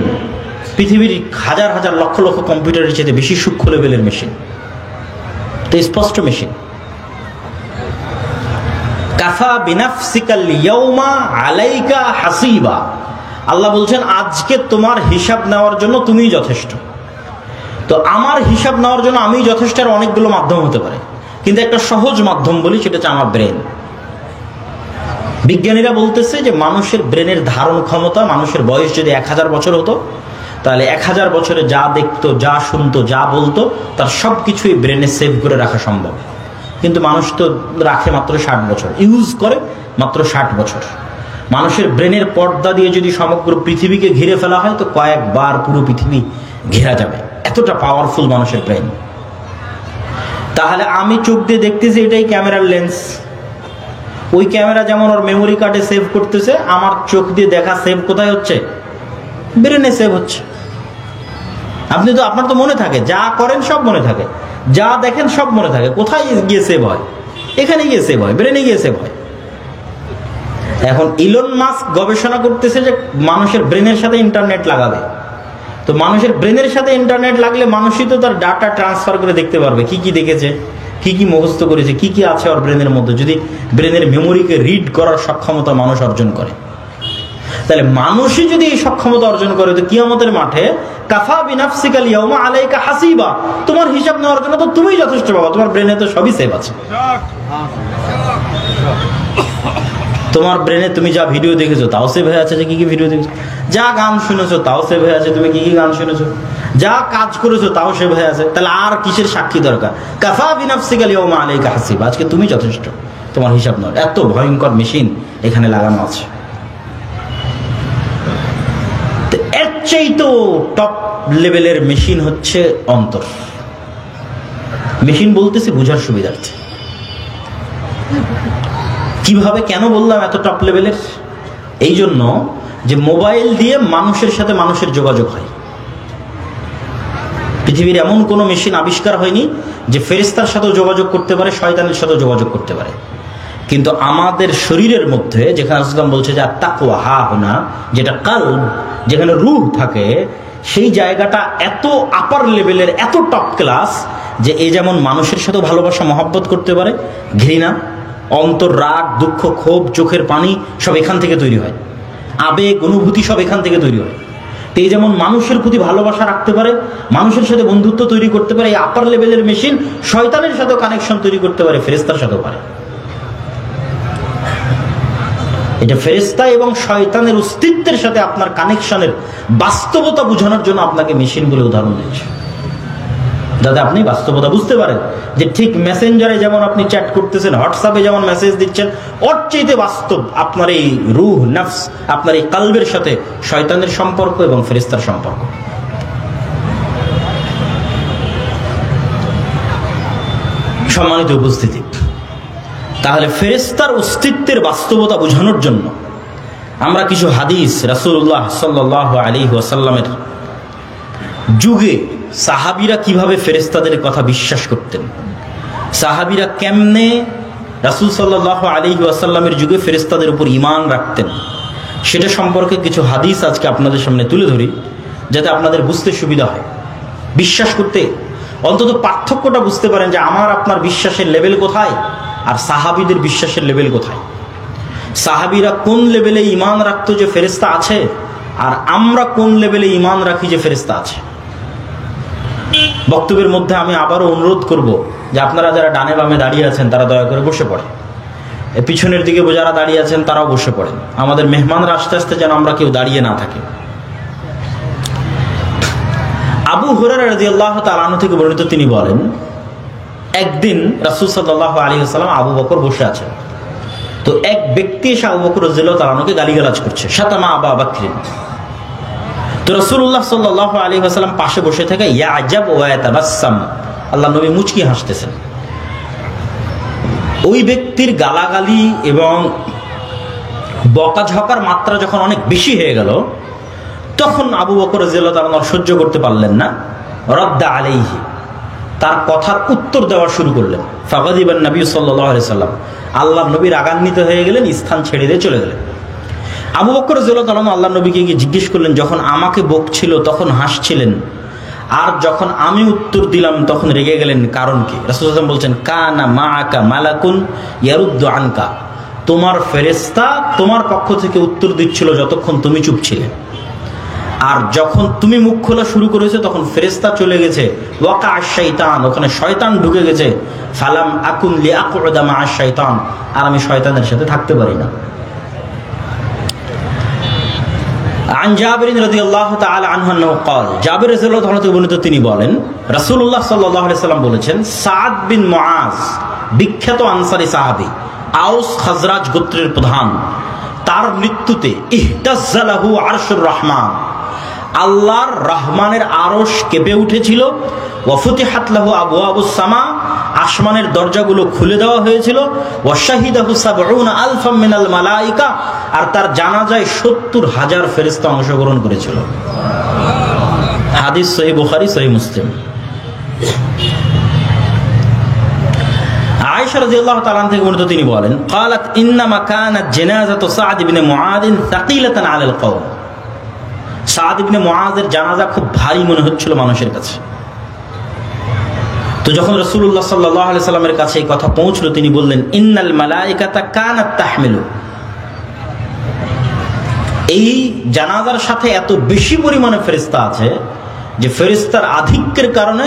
পৃথিবীর হাজার হাজার লক্ষ লক্ষ কম্পিউটারের চেয়ে বেশি সূক্ষ্ম লেভেলের মেশিন, তো স্পষ্ট মেশিন। কাফা বিনাফসিকাল ইয়াউমা আলাইকা হাসিবা। আল্লাহ বলছেন, আজকে তোমার হিসাব নেওয়ার জন্য তুমিই যথেষ্ট। তো আমার হিসাব নেওয়ার জন্য আমি যথেষ্ট। আর অনেকগুলো মাধ্যম হতে পারে, কিন্তু একটা সহজ মাধ্যম বলি, সেটা হচ্ছে আমার ব্রেন। বিজ্ঞানীরা বলতেছে যে মানুষের ব্রেনের ধারণ ক্ষমতা, মানুষের বয়স যদি 1000 বছর হতো, তাহলে 1000 বছরে যা দেখতো, যা শুনতো, যা বলতো, তার সবকিছুই ব্রেনে সেভ করে রাখা সম্ভব। কিন্তু মানুষ তো রাখে মাত্র 60 বছর, ইউজ করে মাত্র 60 বছর। মানুষের ব্রেনের পর্দা দিয়ে যদি সমগ্র পৃথিবীকে ঘিরে ফেলা হয়, তো কয়েকবার পুরো পৃথিবী ঘেরা যাবে, এতটা পাওয়ারফুল মানুষের ব্রেন। তাহলে আমি চোখ দিয়ে দেখতেছি, এটাই ক্যামেরার লেন্স। ওই ক্যামেরা যেমন ওর মেমোরি কার্ডে সেভ করতেছে, আমার চোখ দিয়ে দেখা সেভ কোথায় হচ্ছে? ব্রেনে সেভ হচ্ছে। আপনার তো মনে থাকে, যা করেন সব মনে থাকে, যা দেখেন সব মনে থাকে। কোথায় গিয়ে সেভ হয়? এখানে গিয়ে সেভ হয়, ব্রেনে গিয়ে সেভ হয়। এখন ইলন মাস্ক গবেষণা করতেছে যে মানুষের ব্রেনের সাথে ইন্টারনেট লাগাবে। তো মানুষের ব্রেনের সাথে ইন্টারনেট লাগলে মানুষই তো তার ডাটা ট্রান্সফার করে দেখতে পারবে কি কি দেখেছে, কি কি মুখস্থ করেছে, কি কি আছে ওর ব্রেনের মধ্যে। যদি ব্রেনের মেমোরিকে রিড করার সক্ষমতা মানুষ অর্জন করে, তাহলে মানুষই যদি এই সক্ষমতা অর্জন করে, তো কিয়ামতের মাঠে কাফা বিনাফসিকা লিয়াউমা আলাইকা হাসিবা, তোমার হিসাব নেওয়ার জন্য তো তুমিই যথেষ্ট বাবা। তোমার ব্রেনে তো সবই সেভ আছে। তোমার ব্রেনে তুমি যা ভিডিও দেখেছো তাও সেভ হয়ে আছে, যে কি কি ভিডিও দেখেছো, যা গান শুনেছো তাও সেভ হয়ে আছে, তুমি কি কি গান শুনেছো, যা কাজ করেছো তাও সেভ হয়ে আছে। তাহলে আর কিসের সাক্ষী দরকার? কাফা বিনাফসিকা লিয়াউমা আলাইকা হাসিবা, আজকে তুমি যথেষ্ট তোমার হিসাব নেওয়ার। এত ভয়ঙ্কর মেশিন এখানে লাগানো আছে। এর চাইতেও টপ লেভেলের মেশিন হচ্ছে অন্তর। মেশিন বলতেছি বুঝার সুবিধার্থে। কিভাবে, কেন বললাম এত টপ লেভেলের? এই জন্য যে মোবাইল দিয়ে মানুষের সাথে মানুষের যোগাযোগ হয়। পৃথিবীর এমন কোনো মেশিন আবিষ্কার হয়নি যে ফেরেশতার সাথেও যোগাযোগ করতে পারে, শয়তানের সাথেও যোগাযোগ করতে পারে। কিন্তু আমাদের শরীরের মধ্যে, যেখানে ইসলাম বলছে যে তাকওয়া হা হুনা, যেটা কালব, যেখানে রূহ থাকে, সেই জায়গাটা এত আপার লেভেলের, এত টপ ক্লাস যে এ যেমন মানুষের সাথেও ভালোবাসা মহব্বত করতে পারে, ঘৃণা, অন্তর, রাগ, দুঃখ, ক্ষোভ, চোখের পানি সব এখান থেকে তৈরি হয়, আবেগ, অনুভূতি সব এখান থেকে তৈরি হয়। তো এই যেমন মানুষের প্রতি ভালোবাসা রাখতে পারে, মানুষের সাথে বন্ধুত্ব তৈরি করতে পারে, এই আপার লেভেলের মেশিন শয়তানের সাথেও কানেকশন তৈরি করতে পারে, ফেরেশতার সাথেও পারে। এটা ফেরেশতা এবং শয়তানের অস্তিত্বের সাথে আপনার কানেকশনের বাস্তবতা বোঝানোর জন্য আপনাকে মেশিন বলে উদাহরণ দিচ্ছে, যাতে আপনি বাস্তবতা বুঝতে পারেন যে ঠিক মেসেঞ্জারে যেমন আপনি চ্যাট করতেছেন, হোয়াটসঅ্যাপে যেমন মেসেজ দিচ্ছেন, ওর চাইতে বাস্তব আপনার এই রূহ, নফস, আপনার এই কালবের সাথে শয়তানের সম্পর্ক এবং ফেরেশতার সম্পর্ক। সম্মানিত উপস্থিতি, তাহলে ফেরেশতার অস্তিত্বের বাস্তবতা বোঝানোর জন্য আমরা কিছু হাদিস রাসূলুল্লাহ সাল্লাল্লাহু আলাইহি ওয়াসাল্লামের যুগে সাহাবীরা কিভাবে ফেরেশতাদের কথা বিশ্বাস করতেন, সাহাবীরা কেমনে রাসূল সাল্লাল্লাহু আলাইহি ওয়াসাল্লামের যুগে ফেরেশতাদের উপর ঈমান রাখতেন, সেটা সম্পর্কে কিছু হাদিস আজকে আপনাদের সামনে তুলে ধরি, যাতে আপনাদের বুঝতে সুবিধা হয়, বিশ্বাস করতে অন্তত পার্থক্যটা বুঝতে পারেন যে আমার আপনার বিশ্বাসের লেভেল কোথায় আর সাহাবীদের বিশ্বাসের লেভেল কোথায়। সাহাবীরা কোন লেভেলে ঈমান রাখতো যে ফেরেশতা আছে, আর আমরা কোন লেভেলে ঈমান রাখি যে ফেরেশতা আছে। বক্তব্যের মধ্যে আমি আবারও অনুরোধ করব যে আপনারা যারা ডানে বামে দাঁড়িয়ে আছেন তারা দয়া করে বসে পড়েন, পিছনের দিকে যারা দাঁড়িয়ে আছেন তারাও বসে পড়েন। আমাদের মেহমানরা আস্তে আস্তে যেন আমরা কেউ দাঁড়িয়ে না থাকি। আবু হুরায়রা রাদিয়াল্লাহু তাআলা আনহু থেকে বর্ণিত, তিনি বলেন, একদিন রাসূল সাল্লাল্লাহু আলাইহি ওয়াসাল্লাম আবু বকর বসে আছেন। তো এক ব্যক্তি এসে আবু বকর রাদিয়াল্লাহু তাআলা আনহুকে গালিগালাজ করছে, শাতামা আবা বকর। তো রাসূলুল্লাহ সাল্লাল্লাহু আলাইহি ওয়াসাল্লাম পাশে বসে থেকে ইয়াজাব ওয়া ইয়াতাবাসসাম, আল্লাহর নবী মুচকি হাসতেছেন। ওই ব্যক্তির গালাগালি এবং বকাঝকার মাত্রা যখন অনেক বেশি হয়ে গেল, তখন আবু বকর রাদিয়াল্লাহু তাআলা সহ্য করতে পারলেন না, রাদ্দা আলাইহি, তার কথার উত্তর দেওয়া শুরু করলেন। ফাগাদিবান নবী সাল্লাল্লাহু আলাইহি ওয়াসাল্লাম, আল্লাহর নবী রাগান্বিত হয়ে গেলেন, স্থান ছেড়ে দিয়ে চলে গেলেন। আবু বকর রাদিয়াল্লাহু তাআলা আল্লাহর নবীকে গিয়ে জিজ্ঞেস করলেন, যখন আমাকে বকছিল তখন হাসছিলেন, আর যখন আমি উত্তর দিলাম তখন রেগে গেলেন, কারণ কি? রাসূল সাল্লাল্লাহু আলাইহি ওয়াসাল্লাম বলছেন, কানা মাআকা মালাকুন ইয়ারুদ্দু আনকা, তোমার ফেরেশতা তোমার পক্ষ থেকে উত্তর দিচ্ছিল যতক্ষণ তুমি চুপ ছিলে, আর যখন তুমি মুখ খোলা শুরু করেছো তখন ফেরেশতা চলে গেছে, ওয়াকা আশ-শাইতান, ওখানে শয়তান ঢুকে গেছে, ফালাম আকুন লিআকুদা মা আশ-শাইতান, আর আমি শয়তানের সাথে থাকতে পারি না। আন জাবির রাদিয়াল্লাহু তাআলা আনহু আন্নাহু قال, জাবির রাদিয়াল্লাহু তাআলা থেকে বর্ণিত, তিনি বলেন, রাসূলুল্লাহ সাল্লাল্লাহু আলাইহি সাল্লাম বলেছেন, সাদ বিন মুআজ, বিখ্যাত আনসারী সাহাবী, আউস খাজরাজ গোত্রের প্রধান, তার মৃত্যুতে ইহতাজ্জালাহু আরশুর রহমান, আল্লাহর রহমানের আরশ কেঁপে উঠেছিল। ওয়া ফুতিহাত লাহু আবওয়াবুস সামা, আসমানের দরজাগুলো খুলে দেওয়া হয়েছিল। ওয়া শাহিদাহু সাবউনা আলফাম মিনাল মালাইকা, আর তার জানাজায় 70,000 ফেরেশতা অংশগ্রহণ করেছিল। হাদিস সহিহ বুখারী, সহিহ মুসলিম। আয়েশা রাদিয়াল্লাহু তাআলা থেকে বর্ণিত, তিনি বলেন, قالت انما كانت جنازه سعد بن معاذ ثقيله على القوم। সাদ ইবনে মুআযের জানাজা খুব ভারী মনে হচ্ছিল মানুষের কাছে। তো যখন রাসূলুল্লাহ সাল্লাল্লাহু আলাইহি সাল্লামের কাছে এই কথা পৌঁছলো, তিনি বললেন, ইন্নাল মালায়েকাতা কানাত তাহমিলু। এই জানাজার সাথে এত বেশি পরিমাণে ফেরেশতা আছে যে ফেরেশতার আধিক্যের কারণে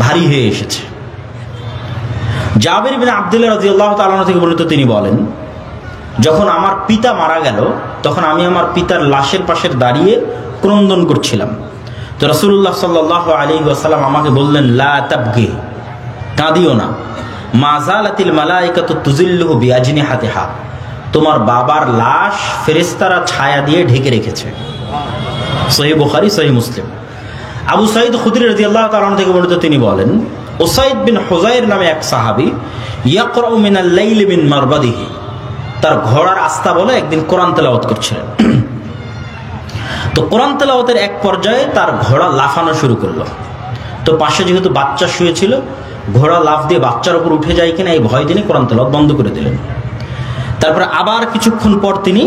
ভারী হয়ে এসেছে। জাবির ইবনে আব্দুল্লাহ রাদিয়াল্লাহু তাআলা থেকে বর্ণিত, তিনি বলেন, যখন আমার পিতা মারা গেল তখন আমি আমার পিতার লাশের পাশে দাঁড়িয়ে ক্রন্দন করছিলাম। তো রাসূলুল্লাহ সাল্লাল্লাহু আলাইহি ওয়াসাল্লাম আমাকে বললেন, লা তাবগি, কাঁদিও না। মা যালাতিল মালায়েকাতু তুজিল্লুহু বিআজনিহাতিহা, তোমার বাবার লাশ ফেরেশতারা ছায়া দিয়ে ঢেকে রেখেছে। সহিহ বুখারী, সহিহ মুসলিম। আবু সাঈদ খুদরি রাদিয়াল্লাহু তাআলা থেকে বর্ণিত, তিনি বলেন, উসাইদ বিন হুযাইর নামে এক সাহাবী ইয়াকরাউ মিনাল লাইলি মিন মারবাদিহি, তার ঘোড়ার আস্তা বলে একদিন কোরআন তেলাওয়াত করছিলেন। তো কোরআন তেলাওয়াতের এক পর্যায়ে তার ঘোড়া লাফানো শুরু করলো। তো পাশে যেহেতু বাচ্চা শুয়েছিল, ঘোড়া লাফ দিয়ে বাচ্চার উপর উঠে যায় কিনা এই ভয় তিনি কোরআন তেলাওয়াত বন্ধ করে দিলেন। তারপরে আবার কিছুক্ষণ পর তিনি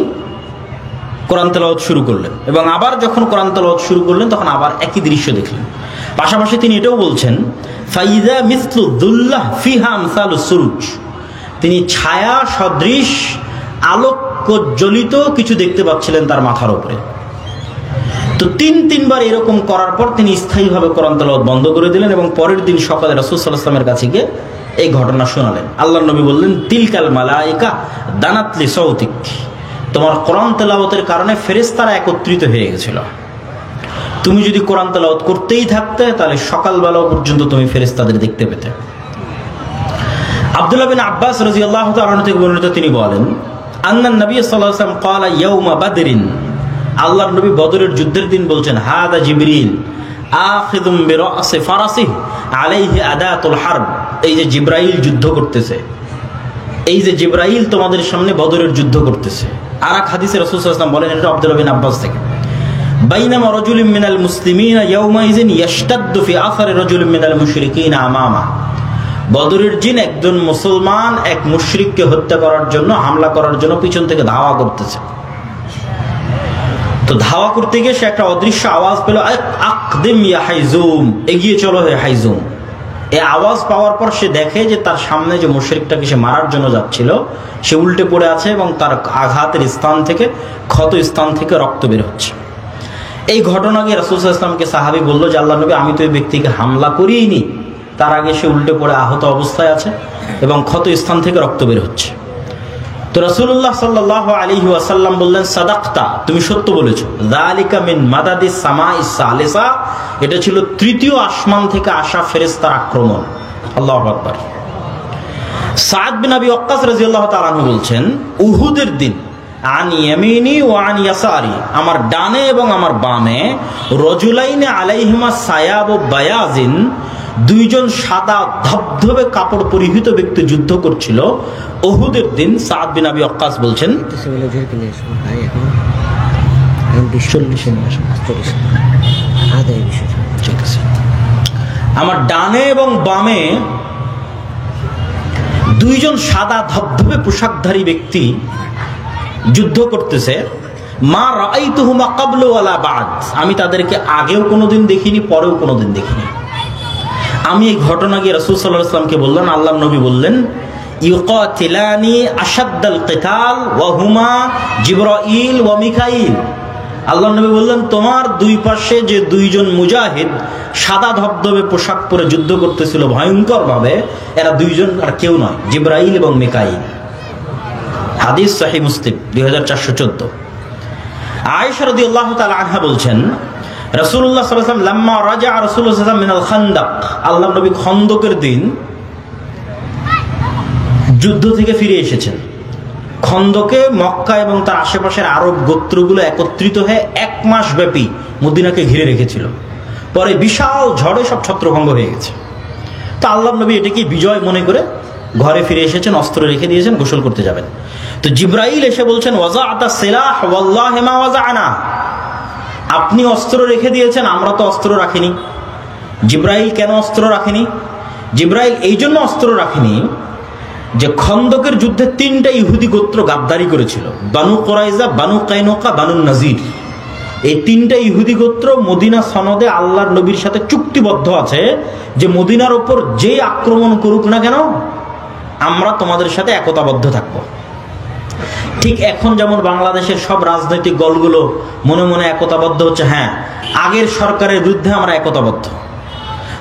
কোরআন তেলাওয়াত শুরু করলেন, এবং আবার যখন কোরআন তেলাওয়াত শুরু করলেন তখন আবার একই দৃশ্য দেখলেন। পাশাপাশি তিনি এটাও বলছেন, ফাইযা মিসলু দুল্লাহ ফিহা আমসালুস সুরুজ, তিনি ছায়া সদৃশ আলোকজ্বলিত কিছু দেখতে পাচ্ছিলেন তার মাথার উপরে। তো তিনবার এরকম করার পর তিনি স্থায়ীভাবে কোরআন তেলাওয়াত বন্ধ করে দিলেন, এবং পরের দিন সকালে রাসূল সাল্লাল্লাহু আলাইহি ওয়াসাল্লামের কাছে গিয়ে এই ঘটনা শোনালেন। আল্লাহর নবী বললেন, তিলকাল মালায়েকা দানাত লিসাউতিক, তোমার কোরআন তেলাওয়াতের কারণে ফেরেশতারা একত্রিত হয়ে গেছিল। তুমি যদি কোরআন তেলাওয়াত করতেই থাকতে তাহলে সকালবেলা পর্যন্ত তুমি ফেরেশতাদের দেখতে পেতে। আব্দুল্লাহ বিন আব্বাস রাদিয়াল্লাহু তাআলা থেকে বর্ণিত, তিনি বলেন, আন্নান নবী সাল্লাল্লাহু আলাইহি ওয়াসাল্লাম ক্বালা ইয়াউমা বাদরিন, আল্লাহর নবী বদরের যুদ্ধের দিন বলছেন, হাদা জিবরিল আখিযুম বিরাসি ফারাসিহি আলাইহি আদাতুল হারব, এই যে জিবরাইল যুদ্ধ করতেছে, এই যে জিবরাইল তোমাদের সামনে বদরের যুদ্ধ করতেছে। আর এক হাদিসে রাসূল সাল্লাল্লাহু আলাইহি ওয়াসাল্লাম বলেন, এটা আব্দুল্লাহ বিন আব্বাস থেকে, বাইনামা রাজুলুম মিনাল মুসলিমিনা ইয়াউমাইযিন ইয়াশতাদ্দু ফি আসারি রাজুলিম মিনাল মুশরিকিনা আমামা, বদরের দিন একজন মুসলমান এক মুশরিককে হত্যা করার জন্য, হামলা করার জন্য পিছন থেকে ধাওয়া করতেছে। তো ধাওয়া করতে গিয়ে সে একটা অদৃশ্য আওয়াজ পেল, আকদিম ইয়া হাইজুম, এগিয়ে চলো হে হাইজুম। এই আওয়াজ পাওয়ার পর সে দেখে যে তার সামনে যে মুশরিকটাকে সে মারার জন্য যাচ্ছিল সে উল্টে পড়ে আছে, এবং তার আঘাতের স্থান থেকে, ক্ষত স্থান থেকে রক্ত বের হচ্ছে। এই ঘটনাকে রাসূল সাল্লাল্লাহু আলাইহি ওয়াসাল্লামকে সাহাবী বলল যে, আল্লাহর নবী, আমি তো এই ব্যক্তিকে হামলা করিনি, তার আগে সে উল্টে পড়ে আহত অবস্থায় আছে এবং ক্ষত স্থান থেকে রক্ত বের হচ্ছে। তো রাসূলুল্লাহ সাল্লাল্লাহু আলাইহি ওয়াসাল্লাম বললেন, সাদাকতা, তুমি সত্য বলেছো। যালিকা মিন মাদাদিস সামাইস সালিসা, এটা ছিল তৃতীয় আসমান থেকে আসা ফেরেশতার আক্রমণ। আল্লাহু আকবার। সাদ বিন আবি ওয়াক্কাস রাদিয়াল্লাহু তাআলা আনহু বলছেন, উহুদের দিন আন ইয়ামিনি ওয়া আন ইয়াসারি, আমার ডানে এবং আমার বামে, রাজুলাইনে আলাইহিমা সায়াবু বায়াজিন, দুইজন সাদা ধবধবে কাপড় পরিহিত ব্যক্তি যুদ্ধ করছিল উহুদের দিন। সাদ বিন আবি ওয়াক্কাস বলছেন, আমার ডানে এবং বামে দুইজন সাদা ধবধবে পোশাকধারী ব্যক্তি যুদ্ধ করতেছে। মা রাআইতুহুমা ক্বাবলু ওয়ালা বা'দ, আমি তাদেরকে আগেও কোনোদিন দেখিনি, পরেও কোনোদিন দেখিনি। আমি এই ঘটনা গিয়ে রাসূল সাল্লাল্লাহু আলাইহি ওয়াসাল্লামকে বললাম। আল্লাহর নবী বললেন, ইউকাতিলানি আশাদ্দাল কিতাল ওয়া হুমা জিবরাইল ওয়া মিকাইল। আল্লাহর নবী বললেন, তোমার দুই পাশে যে দুইজন মুজাহিদ সাদা ধবধবে পোশাক পরে যুদ্ধ করতেছিল ভয়ঙ্কর ভাবে, এরা দুইজন আর কেউ নয়, জিবরাইল এবং মিকাইল। হাদিস সহিহ মুসলিম 2414। আয়েশা রাদিয়াল্লাহু তাআলা আনহা বলছেন, রাসূলুল্লাহ সাল্লাল্লাহু আলাইহি ওয়াসাল্লাম লাম্মা রাজা রাসূলুল্লাহ সাল্লাল্লাহু আলাইহি ওয়াসাল্লাম মিনাল খান্দাক, আল্লাহর নবী খন্দকের দিন যুদ্ধ থেকে ফিরে এসেছেন। খন্দকে মক্কা এবং তার আশেপাশের আরব গোত্রগুলো একত্রিত হয়ে 1 মাস ব্যাপী মদিনাকে ঘিরে রেখেছিল। পরে বিশাল ঝড়ে সব ছত্রভঙ্গ হয়ে গেছে। তো আল্লাহ নবী এটাকে বিজয় মনে করে ঘরে ফিরে এসেছেন, অস্ত্র রেখে দিয়েছেন, গোসল করতে যাবেন। তো জিব্রাইল এসে বলছেন ওয়াজাআতা সিলাহ ওয়াল্লাহি মা ওয়াজাআনা, আপনি অস্ত্র রেখে দিয়েছেন, আমরা তো অস্ত্র রাখিনি। জিব্রাইল কেন অস্ত্র রাখেনি? জিব্রাইল এই জন্য অস্ত্র রাখেনি যে খন্দকের যুদ্ধে 3টা ইহুদি গোত্র গাদ্দারি করেছিল, বানু কুরাইজা, বানু কাইনুকা, বানু নাজির। এই 3টা ইহুদি গোত্র মদিনা সনদে আল্লাহর নবীর সাথে চুক্তিবদ্ধ আছে যে মদিনার ওপর যেই আক্রমণ করুক না কেন আমরা তোমাদের সাথে একতাবদ্ধ থাকবো। ঠিক এখন যেমন বাংলাদেশের সব রাজনৈতিক দলগুলো মনে মনে একতাবদ্ধ হচ্ছে, হ্যাঁ আগের সরকারের বিরুদ্ধে আমরা একতাবদ্ধ।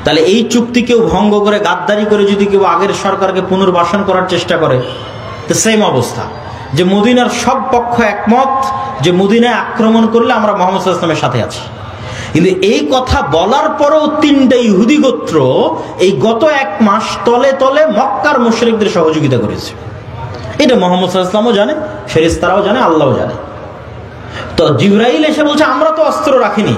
তাহলে এই চুক্তি কেউ ভঙ্গ করে গাদ্দারি করে যদি কেউ আগের সরকারকে পুনর্বাসন করার চেষ্টা করে, তো সেম অবস্থা, যে মদিনার সব পক্ষ একমত যে মদিনায় আক্রমণ করলে আমরা মুহাম্মদ সাল্লাল্লাহু আলাইহি ওয়াসাল্লামের সাথে আছি। কিন্তু এই কথা বলার পরেও 3টা ইহুদি গোত্র এই গত 1 মাস তলে তলে মক্কার মুশরিকদের সহযোগিতা করেছে। এটা মুহাম্মদ সাল্লাল্লাহু আলাইহি ওয়াসাল্লামও জানে, ফেরেশতারাও জানে, আল্লাহও জানে। তো জিবরাইল এসে বলছে আমরা তো অস্ত্র রাখিনি,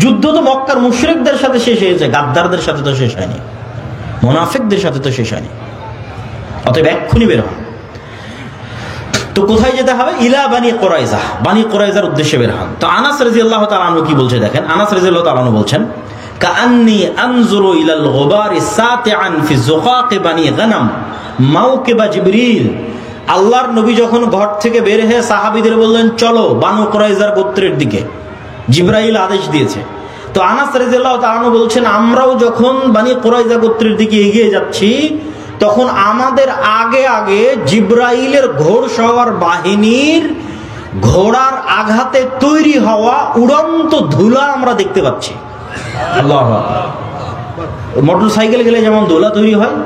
যুদ্ধ তো মক্কার মুশরিকদের সাথে শেষ হয়েছে, গাদ্দারদের সাথে তো শেষ হয়নি, মুনাফিকদের সাথে তো শেষ হয়নি। অতএব এক্ষুনি বের হন। তো কোথায় যেতে হবে? ইলা বানি কুরাইজা, বানি কুরাইজার উদ্দেশ্যে বের হন। তো আনাস রাদিয়াল্লাহু তাআলা আনহু কি বলছে দেখেন। আনাস রাদিয়াল্লাহু তাআলা আনহু বলছেন কাআন্নী আনজুরু ইলাল গুবারি সাতিআন ফি যুকাক বানি গনম মাওকিবা জিবরিল। আল্লাহর নবী যখন ঘর থেকে বের হয়ে সাহাবীদের বললেন চলো বানু কুরাইজার গোত্রের দিকে, জিবরাইল আদেশ দিয়েছে। তো আনাস রাদিয়াল্লাহু তাআলা আনহু বলছেন আমরাও যখন বানি কুরাইজা গোত্রের দিকে এগিয়ে যাচ্ছি তখন আমাদের আগে আগে জিবরাইলের ঘোড়সওয়ার বাহিনীর ঘোড়ার আঘাতে তৈরি হওয়া উড়ন্ত ধুলা আমরা দেখতে পাচ্ছি। আল্লাহু আকবার। মোটর সাইকেল গেলে যেমন ধুলা তৈরি হয়,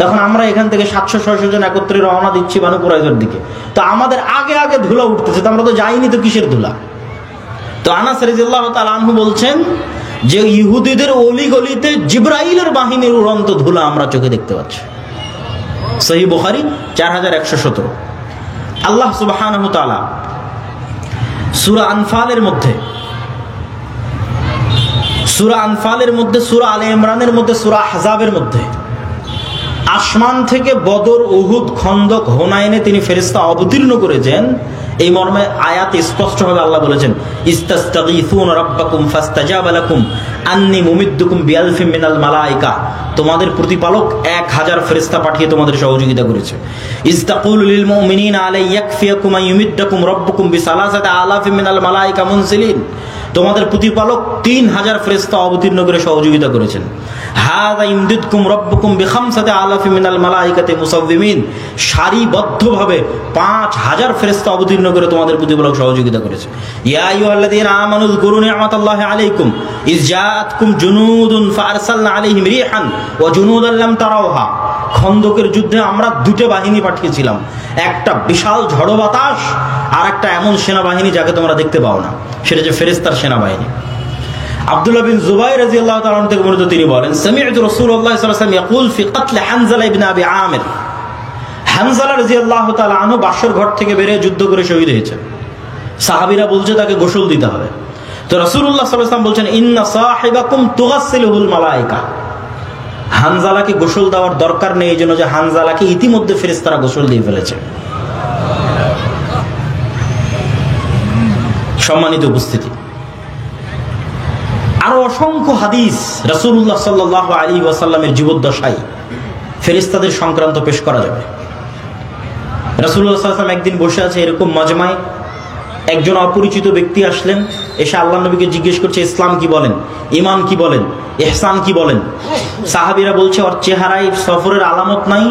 তখন আমরা এখান থেকে 700-600 জন একত্রে রওনা দিচ্ছি বানু কুরাইজার দিকে। তো আমাদের আগে আগে ধুলা উঠতেছে, তো আমরা তো যাইনি, তো কিসের ধুলা? তো আনাস রাদিয়াল্লাহু তাআলা আনহু বলছেন যে ইহুদিদের অলিগলিতে জিবরাইলের বাহিনীর উড়ন্ত ধুলা আমরা চোখে দেখতে পাচ্ছি। সহিহ বুখারী 4117। আল্লাহ সুবহানাহু ওয়া তাআলা সূরা আনফালের মধ্যে, সূরা আলে ইমরানের মধ্যে, সূরা আহজাবের মধ্যে আসমান থেকে বদর, উহুদ, খন্দক, হুনাইনে তিনি ফেরেশতা অবতীর্ণ করেছেন। এই মর্মে আয়াত স্পষ্টভাবে আল্লাহ বলেছেন ইস্তাস্তাগীসুনা রাব্বাকুম ফাস্তাজাবা লাকুম আন্নী মুমিদ্দুকুম বিআলফিম মিনাল মালায়েকা। তোমাদের প্রতিপালক 1000 ফেরেশতা পাঠিয়ে তোমাদের সহযোগিতা করেছে। ইস্তাকুলু লিল মুমিনিনা আলাই ইয়াকফিয়াকুম আইয়ুমিদ্দাকুম রাব্বুকুম বিসালাসাতি আলাফিম মিনাল মালায়েকা মুনজিলিন। তোমাদের প্রতিপালক 3000 ফেরেশতা অবতীর্ণ করে সহযোগিতা করেছেন। হাযা ইমদিদকুম রাব্বুকুম বিখামসাতি আলাফিম মিনাল মালায়েকাতি মুসাওয়িমিন। সারিবদ্ধভাবে 5000 ফেরেশতা অবতীর্ণ করে তোমাদের প্রতিপালক সহযোগিতা করেছে। ইয়া আইয়ুহাল্লাযীনা আমানু যকুরু নি'মাতাল্লাহি আলাইকুম ইয জাআতকুম জুনুদুন ফাআরসালনা আলাইহিম রিহান ওয়া জুনুদান লাম তারাউহা। খন্দকের যুদ্ধে আমরা 2টা বাহিনী পাঠিয়েছিলাম, একটা বিশাল ঝড়ো বাতাস আর একটা এমন সেনাবাহিনী যাকে তোমরা দেখতে পাও না, সেটা যে ফেরেশতার সেনাবাহিনী। আব্দুল্লাহ বিন জুবাইর রাদিয়াল্লাহু তাআলা থেকে বর্ণিত, তিনি বলেন সামি'তু রাসূলুল্লাহ সাল্লাল্লাহু আলাইহি ওয়াসাল্লাম ইয়াকুল ফি কতল হানজালা ইবনে আবি আমির। হানজালা রাদিয়াল্লাহু তাআলা আনহু বাসর ঘর থেকে বের হয়ে যুদ্ধ করে শহীদ হয়েছে। সাহাবীরা বলছে তাকে গোসল দিতে হবে। তো রাসূলুল্লাহ সাল্লাল্লাহু আলাইহি ওয়াসাল্লাম বলছেন ইন্না সাহিবাকুম তুগাসসিলুহুল মালায়েকা। হানজালাকে গোসল দেওয়ার দরকার নেই, এই জন্য যে হানজালাকে ইতিমধ্যে ফেরেশতারা গোসল দিয়ে ফেলেছে। সম্মানিত উপস্থিতি, আরো অসংখ্য হাদিস রাসূলুল্লাহ সাল্লাল্লাহু আলাইহি ওয়াসাল্লামের জীবদ্দশায় ফেরেশতাদের সংক্রান্ত পেশ করা যাবে। রাসূলুল্লাহ সাল্লাল্লাহু আলাইহি ওয়াসাল্লাম একদিন বসে আছে এরকম মাজমায়, একজন অপরিচিত ব্যক্তি আসলেন, এসে আল্লাহ নবীকে জিজ্ঞেস করছে ইসলাম কি বলেন, ঈমান কি বলেন, ইহসান কি বলেন। সাহাবীরা বলছে ওর চেহারায় সফরের আলামত নাই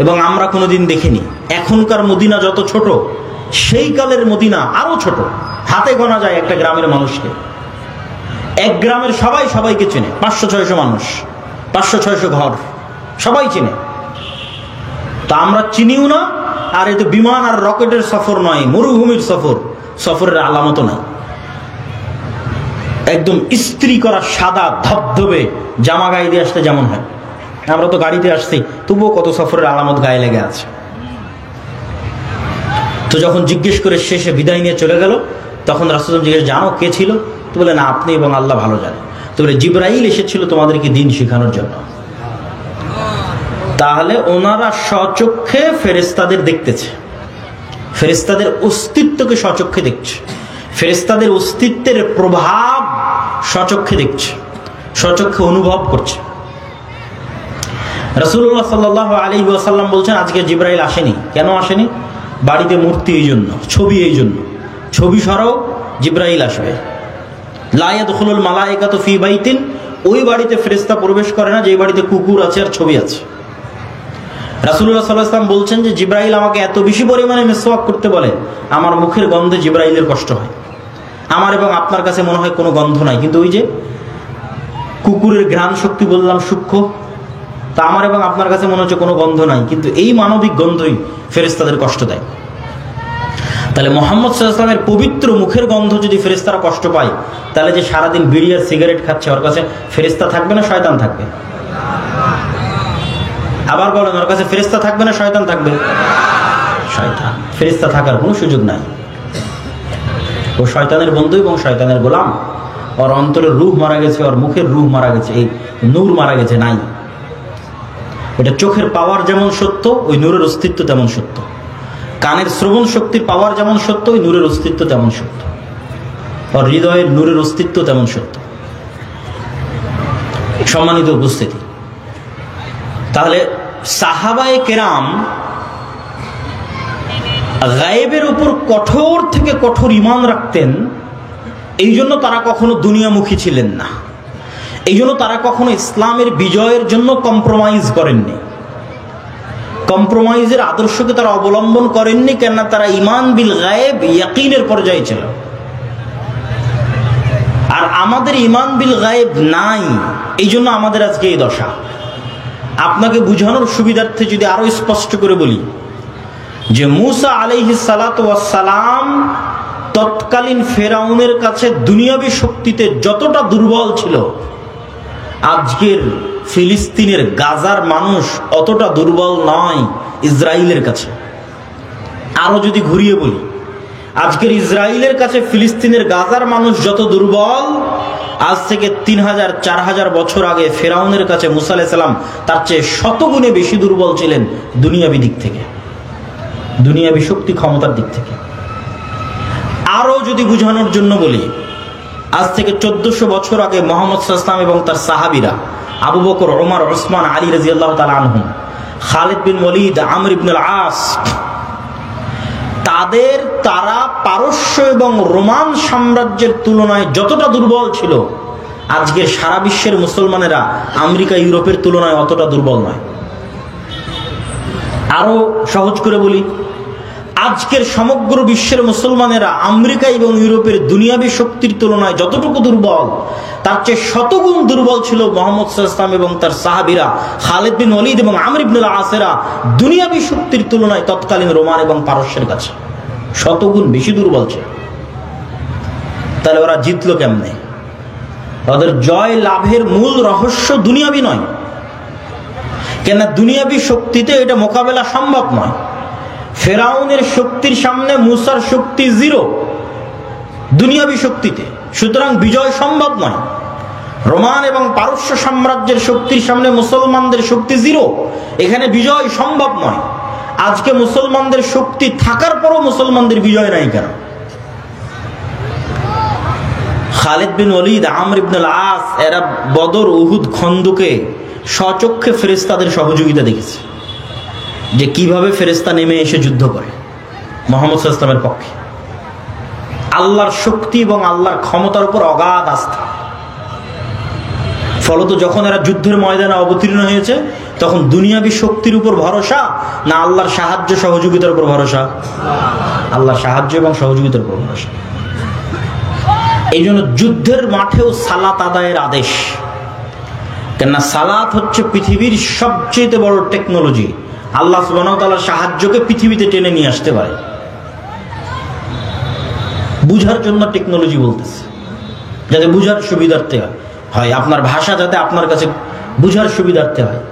এবং আমরা কোনোদিন দেখিনি। এখনকার মদিনা যত ছোট, সেই কালের মদিনা আরো ছোট, হাতে গোনা যায় একটা গ্রামের মানুষকে। এক গ্রামের সবাই সবাইকে চেনে, 500-600 মানুষ, 500-600 ঘর, সবাই চেনে। তা আমরা চিনিও না, আর এতে বিমান আর রকেটের সফর নয়, মরুভূমির সফর, সফরের আলামত নাই। একদম ইস্ত্রি করা সাদা ধবধবে জামা গায়ে দিয়ে আসতে যেমন হয়, আমরা তো গাড়িতে আসছি, তবুও কত সফরের আলামত গায়ে লেগে আছে। তো যখন জিজ্ঞেস করে শেষে বিদায় নিয়ে চলে গেল, তখন রাসূল জিজ্ঞেস জানো কে ছিল? তো বলে না, আপনি এবং আল্লাহ ভালো জানেন। তো বলে জিবরাইল এসেছিল তোমাদেরকে দিন শেখানোর জন্য। তাহলে ওনারা স্বচক্ষে ফেরেশতাদের দেখতেছে, ফেরেশতাদের অস্তিত্বকে স্বচক্ষে দেখছে, ফেরেশতাদের অস্তিত্বের প্রভাব স্বচক্ষে দেখছে, স্বচক্ষে অনুভব করছে। রাসূলুল্লাহ সাল্লাল্লাহু আলাইহি ওয়াসাল্লাম বলছেন আজকে জিবরাইল আসেনি। কেন আসেনি? বাড়িতে মূর্তি এই জন্য, ছবি এই জন্য। ছবি সরাও, জিবরাইল আসবে। লা ইয়াদখুলুল মালায়েকাতু ফি বাইতিন, ওই বাড়িতে ফেরেশতা প্রবেশ করে না যে বাড়িতে কুকুর আছে আর ছবি আছে। রাসূলুল্লাহ সাল্লাল্লাহু আলাইহি ওয়াসাল্লাম বলছেন যে জিবরাইল আমাকে এত বেশি পরিমাণে মিসওয়াক করতে বলে, আমার মুখের গন্ধে জিবরাইলের কষ্ট হয়। আমার এবং আপনার কাছে মনে হয় কোনো গন্ধ নাই, কিন্তু ওই যে কুকুরের ঘ্রাণ শক্তি বললাম সূক্ষ্ম, তা আমার এবং আপনার কাছে মনে হচ্ছে কোনো গন্ধ নাই, কিন্তু এই মানবিক গন্ধই ফেরেশতাদের কষ্ট দেয়। তাহলে মুহাম্মদ সাল্লাল্লাহু আলাইহি ওয়াসাল্লামের পবিত্র মুখের গন্ধ যদি ফেরেশতারা কষ্ট পায়, তাহলে যে সারাদিন বিড়ি আর সিগারেট খাচ্ছে ওর কাছে ফেরেশতা থাকবে না শয়তান থাকবে? আবার বলেন, ওর কাছে ফেরেশতা থাকবে না শয়তান থাকবে? শয়তান। ফেরেশতা থাকার কোনো সুযোগ নাই। ও শয়তানের বন্ধু এবং শয়তানের গোলাম। ওর অন্তরের রূহ মারা গেছে, ওর মুখের রূহ মারা গেছে, এই নূর মারা গেছে, নাই। এটা চোখের পাওয়ার যেমন সত্য, ওই নূরের অস্তিত্ব তেমন সত্য। কানের শ্রবণ শক্তির পাওয়ার যেমন সত্য, ওই নূরের অস্তিত্ব তেমন সত্য। ওর হৃদয়ের নূরের অস্তিত্ব তেমন সত্য। সম্মানিত উপস্থিতি, তাহলে সাহাবায়ে কেরাম গায়েবের উপর কঠোর থেকে কঠোর ঈমান রাখতেন। এই জন্য তারা কখনো দুনিয়ামুখী ছিলেন না, এই জন্য তারা কখনো ইসলামের বিজয়ের জন্য কম্প্রোমাইজ করেননি, কম্প্রোমাইজের আদর্শকে তারা অবলম্বন করেননি। কেননা তারা ঈমান বিল গায়েব ইয়াকিনের পর্যায়ে ছিল। আর আমাদের ঈমান বিল গায়েব নাই, এই জন্য আমাদের আজকে এই দশা। আপনাকে বুঝানোর সুবিধার্থে যদি আরো স্পষ্ট করে বলি যে মূসা আলাইহিস সালাতু ওয়াস সালাম তৎকালীন ফেরাউনের কাছে দুনিয়াবী শক্তিতে যতটা দুর্বল ছিল, আজকের ফিলিস্তিনের গাজার মানুষ অতটা দুর্বল নয় ইসরায়েলের কাছে। আরো যদি ঘুরিয়ে বলি, আজকের ইসরায়েলের কাছে ফিলিস্তিনের গাজার মানুষ যত দুর্বল, আজ থেকে 3000-4000 বছর আগে ফেরাউনের কাছে মূসা আলাইহিস সালাম তার চেয়ে শতগুণে বেশি দুর্বল ছিলেন দুনিয়াবী দিক থেকে, দুনিয়াবী শক্তি ক্ষমতার দিক থেকে। আরো যদি বুঝানোর জন্য বলি, আজ থেকে 1400 বছর আগে মুহাম্মদ সাল্লাল্লাহু আলাইহি ওয়াসাল্লাম এবং তার সাহাবীরা আবু বকর, ওমর, ওসমান, আলী রাদিয়াল্লাহু তাআলা আনহুম, খালিদ বিন ওয়ালিদ, আমর ইবনে আল-আস, তারা পারস্য এবং রোমান সাম্রাজ্যের তুলনায় যতটা দুর্বল ছিল, আজকের সারা বিশ্বের মুসলমানেরা আমেরিকা, ইউরোপের তুলনায় অতটা দুর্বল নয়। আরো সহজ করে বলি, আজকের সমগ্র বিশ্বের মুসলমানেরা আমেরিকা এবং ইউরোপের দুনিয়াবী শক্তির তুলনায় যতটুকু দুর্বল, তার চেয়ে শতগুণ দুর্বল ছিল মুহাম্মদ সাল্লাল্লাহু আলাইহি ওয়াসাল্লাম এবং তার সাহাবীরা, খালিদ বিন ওয়ালিদ এবং আমর ইবনে আল-আসেরা দুনিয়াবী শক্তির তুলনায় তৎকালীন রোমান এবং পারস্যের কাছে শতগুণ বেশি দুর্বল ছিল। তাহলে ওরা জিতলো কেমনে? ওদের জয় লাভের মূল রহস্য দুনিয়াবী নয়, কেন দুনিয়াবী শক্তিতে এটা মোকাবেলা সম্ভব নয়। ফেরাউনের শক্তির সামনে মূসার শক্তি জিরো দুনিয়াবী শক্তিতে, সুতরাং বিজয় সম্ভব নয়। রোমান এবং পারস্য সাম্রাজ্যের শক্তির সামনে মুসলমানদের শক্তি জিরো, এখানে বিজয় সম্ভব নয়। আজকে মুসলমানদের শক্তি থাকার পরও মুসলমানদের বিজয় নাই কেন? খালিদ বিন ওয়ালিদ, আমর ইবনে আল-আস এরা বদর, উহুদ, খন্দকে স্বচক্ষে ফেরেশতাদের সহযোগিতা দেখেছে, যে কিভাবে ফেরেশতা নেমে এসে যুদ্ধ করে মুহাম্মদ সাল্লাল্লাহু আলাইহি ওয়াসাল্লামের পক্ষে। আল্লাহর শক্তি এবং আল্লাহর ক্ষমতার উপর অগাধ আস্থা। ফলত যখন এরা যুদ্ধের ময়দানে অবতীর্ণ হয়েছে, তখন দুনিয়াবী শক্তির উপর ভরসা না আল্লাহর সাহায্য সহযোগিতার উপর ভরসা? আল্লাহর সাহায্য এবং সহযোগিতার উপর ভরসা। এই জন্য যুদ্ধের মাঠেও সালাত আদায়ের আদেশ। কেননা সালাত হচ্ছে পৃথিবীর সবচেয়ে বড় টেকনোলজি। আল্লাহ সুবহানাহু ওয়া তাআলার সাহায্যকে পৃথিবীতে টেনে নিয়ে আসতে পারে। বুঝার জন্য টেকনোলজি বলতেছে, যাতে বুঝার সুবিধার্থে হয়, আপনার ভাষা যাতে আপনার কাছে বুঝার সুবিধার্থে হয়,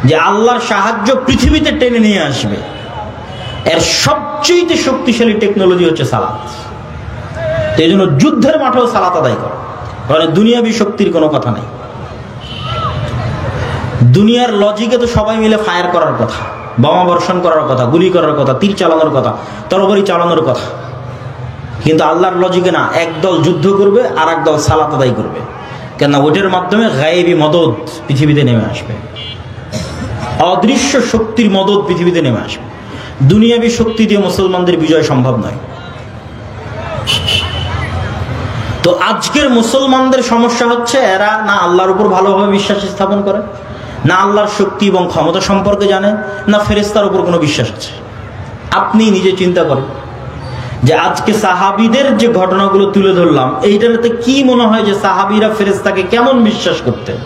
যে আল্লাহর সাহায্য পৃথিবীতে টেনে নিয়ে আসবে। এর সবচেয়ে শক্তিশালী টেকনোলজি হচ্ছে সালাত। তো এই জন্য যুদ্ধের মাঠেও সালাত আদায় করো, কারণ দুনিয়াবি শক্তির কোনো কথা নাই। দুনিয়ার লজিকে তো সবাই মিলে ফায়ার করার কথা, বোমা বর্ষণ করার কথা, গুলি করার কথা, তীর চালানোর কথা, তরবারি চালানোর কথা, কিন্তু আল্লাহর লজিকে না। একদল যুদ্ধ করবে আর একদল সালাত আদায় করবে, কেন ওইটার মাধ্যমে গায়েবী মদদ পৃথিবীতে নেমে আসবে, অদৃশ্য শক্তির মদদ পৃথিবীতে নেমে আসবে। দুনিয়াবী শক্তি দিয়ে মুসলমানদের বিজয় সম্ভব নয়। তো আজকের মুসলমানদের সমস্যা হচ্ছে এরা না আল্লাহর উপর ভালোভাবে বিশ্বাস স্থাপন করে, না আল্লাহর শক্তি এবং ক্ষমতা সম্পর্কে জানে, না ফেরেশতার উপর কোনো বিশ্বাস আছে। আপনি নিজে চিন্তা করেন যে আজকে সাহাবীদের যে ঘটনাগুলো তুলে ধরলাম, এইটাতে কি মনে হয় যে সাহাবীরা ফেরেশতাকে কেমন বিশ্বাস করতেন,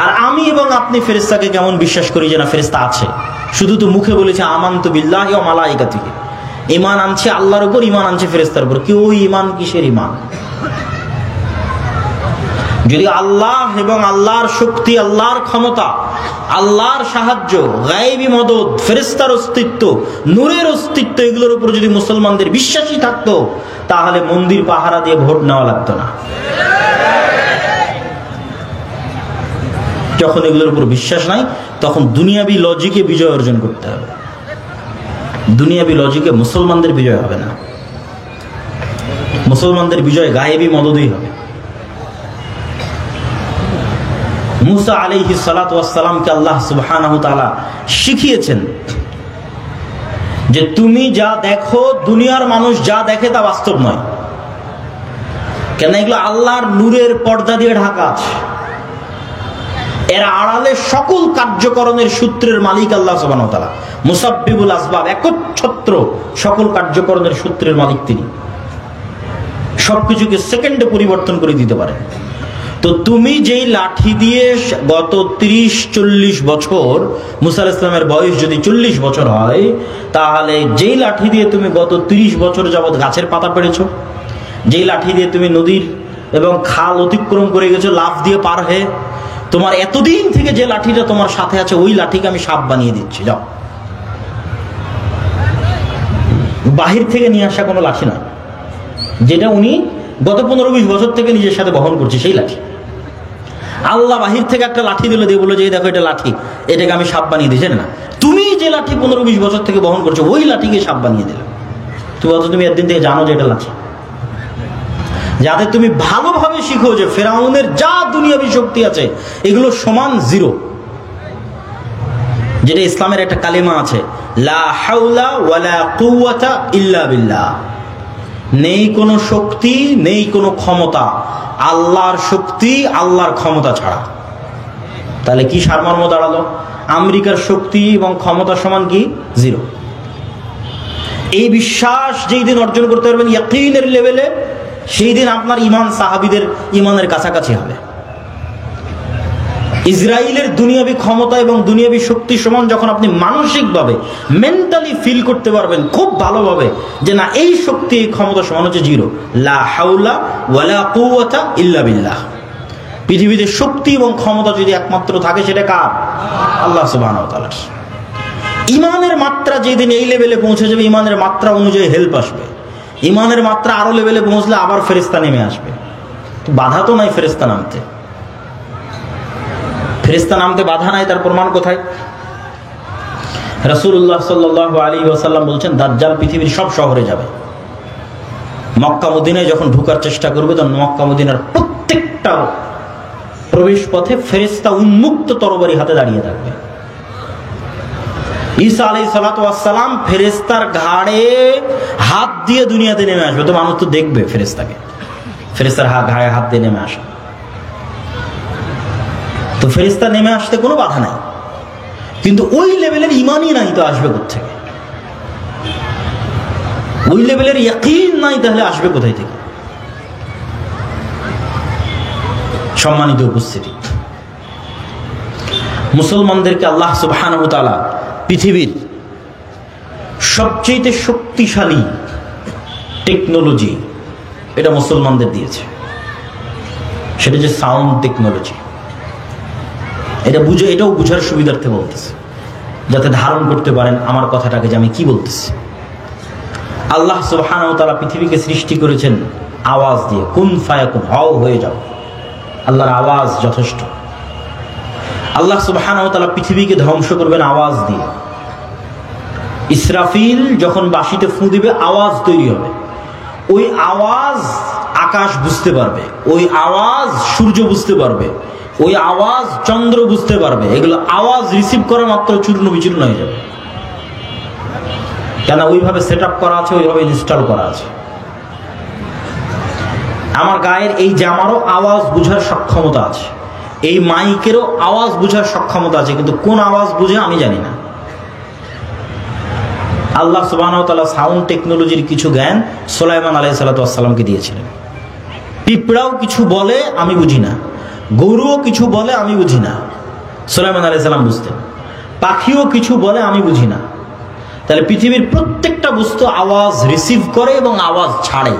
আর আমি এবং আপনি ফেরেশতাকে কেমন বিশ্বাস করি যে না ফেরেশতা আছে। শুধু তো মুখে বলেছে আমানতু বিল্লাহি ওয়া মালাইকাতিহি, ঈমান আনছে আল্লাহর উপর, ঈমান আনছে ফেরেশতার উপর। কি ওই ঈমান কিসের ঈমান? যদি আল্লাহ এবং আল্লাহর শক্তি, আল্লাহর ক্ষমতা, আল্লাহর সাহায্য, গায়েবী মদদ, ফেরেশতার অস্তিত্ব, নূরের অস্তিত্ব, এগুলোর উপর যদি মুসলমানদের বিশ্বাসই থাকতো, তাহলে মন্দির পাহারা দিয়ে ভোট নেওয়া লাগতো না। যখন এগুলোর উপর বিশ্বাস নাই, তখন দুনিয়াবী লজিকে বিজয় অর্জন করতে হবে। দুনিয়াবী লজিকে মুসলমানদের বিজয় হবে না, মুসলমানদের বিজয় গায়েবী মদদই হবে। মুসা আলাইহিস সালাতু ওয়াস সালামকে আল্লাহ সুবহানাহু ওয়া তাআলা শিখিয়েছেন যে তুমি যা দেখো, দুনিয়ার মানুষ যা দেখে তা বাস্তব নয়। কেন? এগুলো আল্লাহর নূরের পর্দা দিয়ে ঢাকা আছে। এর আড়ালে সকল কার্যকরণের সূত্রের মালিক আল্লাহ সুবহানাহু ওয়া তাআলা, মুসাব্বিবুল আসবাব, একচ্ছত্র সকল কার্যকরণের সূত্রের মালিক তিনি। সবকিছুকে সেকেন্ডে পরিবর্তন করে দিতে পারে। তো তুমি যেই লাঠি দিয়ে গত 30-40 বছর, মুসা আলাইহিস সালামের বয়স যদি 40 বছর হয়, তাহলে যেই লাঠি দিয়ে তুমি গত 30 বছর যাবৎ গাছের পাতা পেড়েছো, যেই লাঠি দিয়ে তুমি নদীর এবং খাল অতিক্রম করে গেছো লাফ দিয়ে পার হয়ে, তোমার এতদিন থেকে যে লাঠিটা তোমার সাথে আছে, ওই লাঠিকে আমি সাপ বানিয়ে দিচ্ছি, যাও। বাহির থেকে নিয়ে আসা কোনো লাঠি না, যেটা উনি গত 15-20 বছর থেকে নিজের সাথে বহন করছে, সেই লাঠি। আল্লাহ বাহির থেকে একটা লাঠি দিলে দিয়ে বলে যে দেখো এটা লাঠি, এটাকে আমি সাপ বানিয়ে দিই, না, তুমি যে লাঠি 15-20 বছর থেকে বহন করছো, ওই লাঠিকে সাপ বানিয়ে দিলে। তুমি একদিন থেকে জানো যে এটা লাঠি, যাতে তুমি ভালোভাবে শিখো যে ফেরাউনের যা দুনিয়াবী শক্তি আছে এগুলো সমান জিরো। যেটা ইসলামের একটা কালিমা আছে, লা হাওলা ওয়ালা কুওয়াতা ইল্লা বিল্লাহ। নেই কোনো শক্তি, নেই কোনো ক্ষমতা, আল্লাহর শক্তি, আল্লাহর ক্ষমতা ছাড়া। তাহলে কি সারমর্ম দাঁড়ালো? আমেরিকার শক্তি এবং ক্ষমতা সমান কি? জিরো। এই বিশ্বাস যেই দিন অর্জন করতে পারবেন ইয়াকিনের লেভেলে, সেই দিন আপনার ঈমান সাহাবীদের ঈমানের কাছাকাছি হবে। ইসরায়েলের দুনিয়াবী ক্ষমতা এবং দুনিয়াবী শক্তি সমান যখন আপনি মানসিকভাবে, মেন্টালি ফিল করতে পারবেন খুব ভালোভাবে যে না, এই শক্তি, এই ক্ষমতা সমান হচ্ছে জিরো। লা হাওলা ওয়ালা কুওয়াতা ইল্লা বিল্লাহ। পৃথিবীতে শক্তি এবং ক্ষমতা যদি একমাত্র থাকে, সেটা কার? আল্লাহ সুবহানাহু ওয়া তাআলার। ঈমানের মাত্রা যেদিন এই লেভেলে পৌঁছে যাবে, ঈমানের মাত্রা অনুযায়ী হেল্প আসবে। ঈমানের মাত্রা আরো লেভেলে পৌঁছলে আবার ফেরেশতা নেমে আসবে। বাধা তো নাই ফেরেশতা নামতে। ফেরেশতা নামতে বাধা নাই, তার প্রমাণ কোথায়? রাসূলুল্লাহ সাল্লাল্লাহু আলাইহি ওয়াসাল্লাম বলছেন, দাজ্জাল পৃথিবীর সব শহরে যাবে। মক্কা মদিনায় যখন ঢোকার চেষ্টা করবে, তখন মক্কা মদিনার প্রত্যেকটা প্রবেশ পথে ফেরেশতা উন্মুক্ত তরবারি হাতে দাঁড়িয়ে থাকবে। ঈসা আলাইহিস সালাতু ওয়াস সালাম ফেরেশতার ঘাড়ে হাত দিয়ে দুনিয়াতে নেমে আসবে। তো মানুষ তো দেখবে ফেরেশতাকে, ফেরেশতার ঘাড়ে হাত দিয়ে নেমে আসে। তো ফেরেশতা নেমে আসতে কোনো বাধা নাই, কিন্তু ওই লেভেলের ঈমানই নাই, তো আসবে কোত্থেকে? ওই লেভেলের ইয়াকিন নাই, তাহলে আসবে কোথায় থেকে? সম্মানিত উপস্থিতি, মুসলমানদেরকে আল্লাহ সুবহানাহু ওয়া তাআলা পৃথিবীর সবচেয়ে শক্তিশালী টেকনোলজি এটা মুসলমানদের দিয়েছে, সেটা যে সাউন্ড টেকনোলজি। এটাও বুঝার সুবিধার্থে বলতেছে, যাতে ধারণ করতে পারেন আমার কথাটাকে যে আমি কি বলতেছি। আল্লাহ সুবহানাহু ওয়া তাআলা পৃথিবীকে সৃষ্টি করেছেন আওয়াজ দিয়ে, কুন ফায়াকুন, হও হয়ে যাও। আল্লাহর আওয়াজ যথেষ্ট। আল্লাহ সুবহানাহু ওয়া তাআলা পৃথিবীকে ধ্বংস করবেন আওয়াজ দিয়ে। ইসরাফিল যখন বাঁশিতে ফু দিবে আওয়াজ তৈরি হবে, ওই আওয়াজ আকাশ বুঝতে পারবে, ওই আওয়াজ সূর্য বুঝতে পারবে, ওই আওয়াজ চন্দ্র বুঝতে পারবে। এগুলো আওয়াজ রিসিভ করা মাত্র চূর্ণ বিচূর্ণ হয়ে যাবে, কেন ওইভাবে সেট আপ করা আছে, ওইভাবে ইনস্টল করা আছে। আমার গায়ের এই জামারও আওয়াজ বুঝার সক্ষমতা আছে, এই মাইকেরও আওয়াজ বুঝার সক্ষমতা আছে, কিন্তু কোন আওয়াজ বুঝে আমি জানি না। আল্লাহ সুবহানাহু ওয়া তাআলা সাউন্ড টেকনোলজির কিছু জ্ঞান সুলাইমান আলাইহিস সালাতু ওয়াস সালামকে দিয়েছিলেন। পিঁপড়াও কিছু বলে আমি বুঝি না, গরুও কিছু বলে আমি বুঝি না, সুলাইমান আলাইহিস সালাম বুঝতেন। পাখিও কিছু বলে আমি বুঝি না। তাহলে পৃথিবীর প্রত্যেকটা বস্তু আওয়াজ রিসিভ করে এবং আওয়াজ ছাড়ে।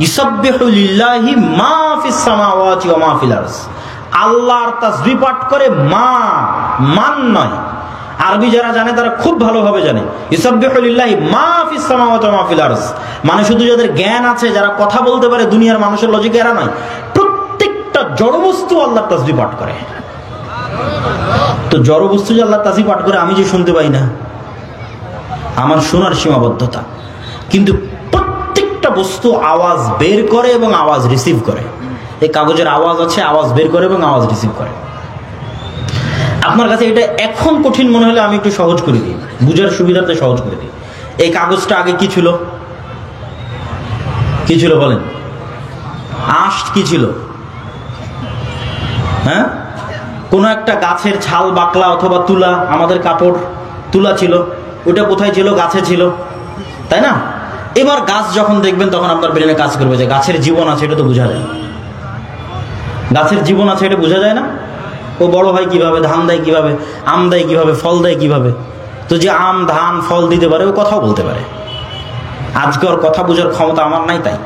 ইসাব্বিহু লিল্লাহি মা ফিস সামাওয়াতি ওয়া মা ফিল আরজ। আল্লাহর তাসবিহ পাঠ করে, মান নয়। আরবি যারা জানে তারা খুব ভালোভাবে জানে ইসাব্বিহু লিল্লাহি মা ফিস সামাওয়াতি ওয়া মা ফিল আরজ। মানে শুধু যাদের জ্ঞান আছে, যারা কথা বলতে পারে, দুনিয়ার মানুষের লজিক এরা নয়, প্রত্যেকটা জড় বস্তু আল্লাহর তাসবিহ পাঠ করে। তো জড় বস্তু যে আল্লাহর তাসবিহ পাঠ করে আমি যে শুনতে পাই না, আমার শোনার সীমাবদ্ধতা। কিন্তু প্রত্যেকটা বস্তু আওয়াজ বের করে এবং আওয়াজ রিসিভ করে। এই কাগজের আওয়াজ আছে, আওয়াজ বের করে এবং আওয়াজ রিসিভ করে। আপনার কাছে এটা এখন কঠিন মনে হলে আমি একটু সহজ করে দিই, বুঝার সুবিধাতে সহজ করে দিই। এই কাগজটা আগে কি ছিল? কি ছিল বলেন? আঁশ কি ছিল? হ্যাঁ, কোন একটা গাছের ছাল বাকলা অথবা তুলা, আমাদের কাপড় তুলা ছিল, ওটা কোথায় ছিল? গাছে ছিল, তাই না? এবার গাছ যখন দেখবেন তখন আপনার ব্রেনে কাজ করবে যে গাছের জীবন আছে, এটা তো বোঝা যায়। গাছের জীবন আছে এটা বোঝা যায় না? ও বড় হয় কিভাবে, ধান দেয় কিভাবে, আম দেয় কিভাবে, ফল দেয় কিভাবে? তো যে আম ধান ফল দিতে পারে ও কথাও বলতে পারে। আজকে ওর কথা বোঝার ক্ষমতা আমার নাই, তাই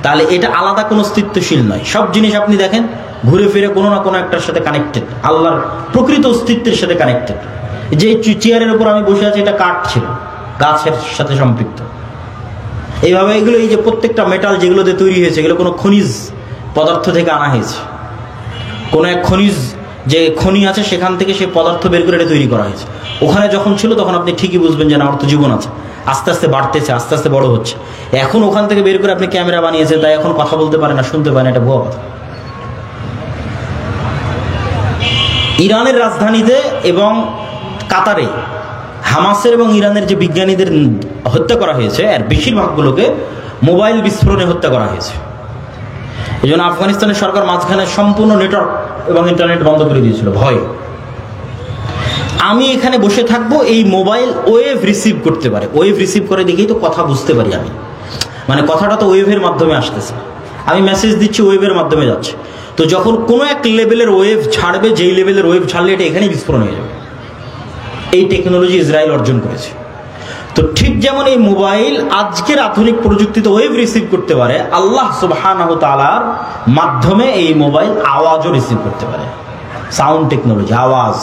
তাহলে এটা আলাদা কোনো অস্তিত্বশীল নয়। সব জিনিস আপনি দেখেন ঘুরে ফিরে কোনো না কোনো একটার সাথে কানেক্টেড, আল্লাহর প্রকৃত অস্তিত্বের সাথে কানেক্টেড। যে চেয়ারের উপর আমি বসে আছি এটা কাঠ ছিল, গাছের সাথে সম্পৃক্ত। এইভাবে এগুলো, এই যে প্রত্যেকটা মেটাল যেগুলোতে তৈরি হয়েছে, এগুলো কোনো খনিজ পদার্থ থেকে আনা হয়েছে। কোনো এক খনিজ, যে খনি আছে সেখান থেকে সেই পদার্থ বের করে এটা তৈরি করা হয়েছে। ওখানে যখন ছিল তখন আপনি ঠিকই বুঝবেন যে না, আমার তো জীবন আছে, আস্তে আস্তে বাড়তেছে, আস্তে আস্তে বড় হচ্ছে। এখন ওখান থেকে বের করে আপনি ক্যামেরা বানিয়েছেন, তাই এখন কথা বলতে পারে না, শুনতে পারে না, এটা ভুয়া কথা। ইরানের রাজধানীতে এবং কাতারে হামাসের এবং ইরানের যে বিজ্ঞানীদের হত্যা করা হয়েছে, এর বেশিরভাগগুলোকে মোবাইল বিস্ফোরণে হত্যা করা হয়েছে। এই জন্য আফগানিস্তানের সরকার মাঝখানে সম্পূর্ণ নেটওয়ার্ক এবং ইন্টারনেট বন্ধ করে দিয়েছিল ভয়। আমি এখানে বসে থাকবো, এই মোবাইল ওয়েভ রিসিভ করতে পারে, ওয়েভ রিসিভ করে দেখেই তো কথা বুঝতে পারি আমি। মানে কথাটা তো ওয়েভের মাধ্যমে আসতেছে, আমি মেসেজ দিচ্ছি ওয়েভের মাধ্যমে যাচ্ছে। তো যখন কোনো এক লেভেলের ওয়েভ ছাড়বে, যেই লেভেলের ওয়েভ ছাড়লে এটা এখানেই বিস্ফোরণ হয়ে যাবে। এই টেকনোলজি ইসরায়েল অর্জন করেছে। তো ঠিক যেমন এই মোবাইল আজকের আধুনিক প্রযুক্তিতে ওয়েভ রিসিভ করতে পারে, আল্লাহ সুবহানাহু ওয়া তাআলার মাধ্যমে এই মোবাইল আওয়াজও রিসিভ করতে পারে। সাউন্ড টেকনোলজি, আওয়াজ,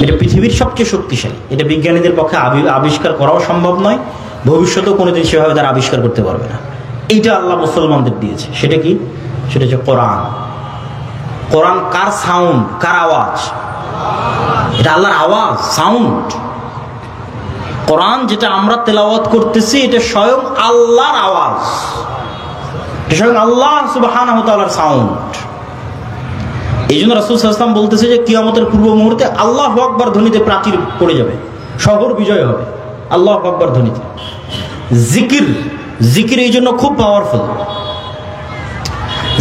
এটা পৃথিবীর সবচেয়ে শক্তিশালী। এটা বিজ্ঞানীদের পক্ষে আবিষ্কার করাও সম্ভব নয়, ভবিষ্যতেও কোনোদিন সেভাবে তারা আবিষ্কার করতে পারবে না। এইটা আল্লাহ মুসলমানদের দিয়েছে। সেটা কি? সেটা হচ্ছে কোরআন। কোরআন কার সাউন্ড, কার আওয়াজ? এটা আল্লাহর আওয়াজ, সাউন্ড। কোরআন যেটা আমরা তেলাওয়াত করতেছি এটা স্বয়ং আল্লাহর আওয়াজ, এটা স্বয়ং আল্লাহ সুবহানাহু ওয়া তাআলার সাউন্ড। এই জন্য রাসূল সাল্লাল্লাহু আলাইহি ওয়াসাল্লাম বলতেছে যে কিয়ামতের পূর্ব মুহূর্তে আল্লাহু আকবার ধ্বনিতে প্রাচীর পড়ে যাবে, শহর বিজয় হবে আল্লাহু আকবার ধ্বনিতে। জিকির, জিকির এই জন্য খুব পাওয়ারফুল।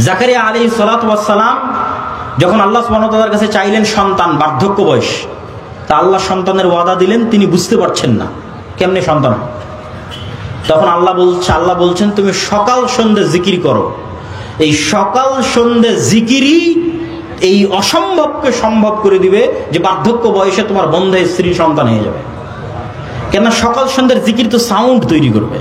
জাকারিয়া আলাইহিস সালাতু ওয়াস সালাম যখন আল্লাহ সুবহানাহু ওয়া তাআলার কাছে চাইলেন সন্তান, বার্ধক্য বয়স, তা আল্লাহ সন্তানের ওয়াদা দিলেন, তিনি বুঝতে পারছেন না কেমনে সন্তান। তখন আল্লাহ বলছেন তুমি সকাল সন্ধ্যে জিকির করো। এই সকাল সন্ধ্যে জিকিরই এই অসম্ভবকে সম্ভব করে দিবে যে বার্ধক্য বয়সে তোমার বন্ধে স্ত্রী সন্তান হয়ে যাবে। কেন? সকাল সন্ধ্যার জিকির তো সাউন্ড তৈরি করবে।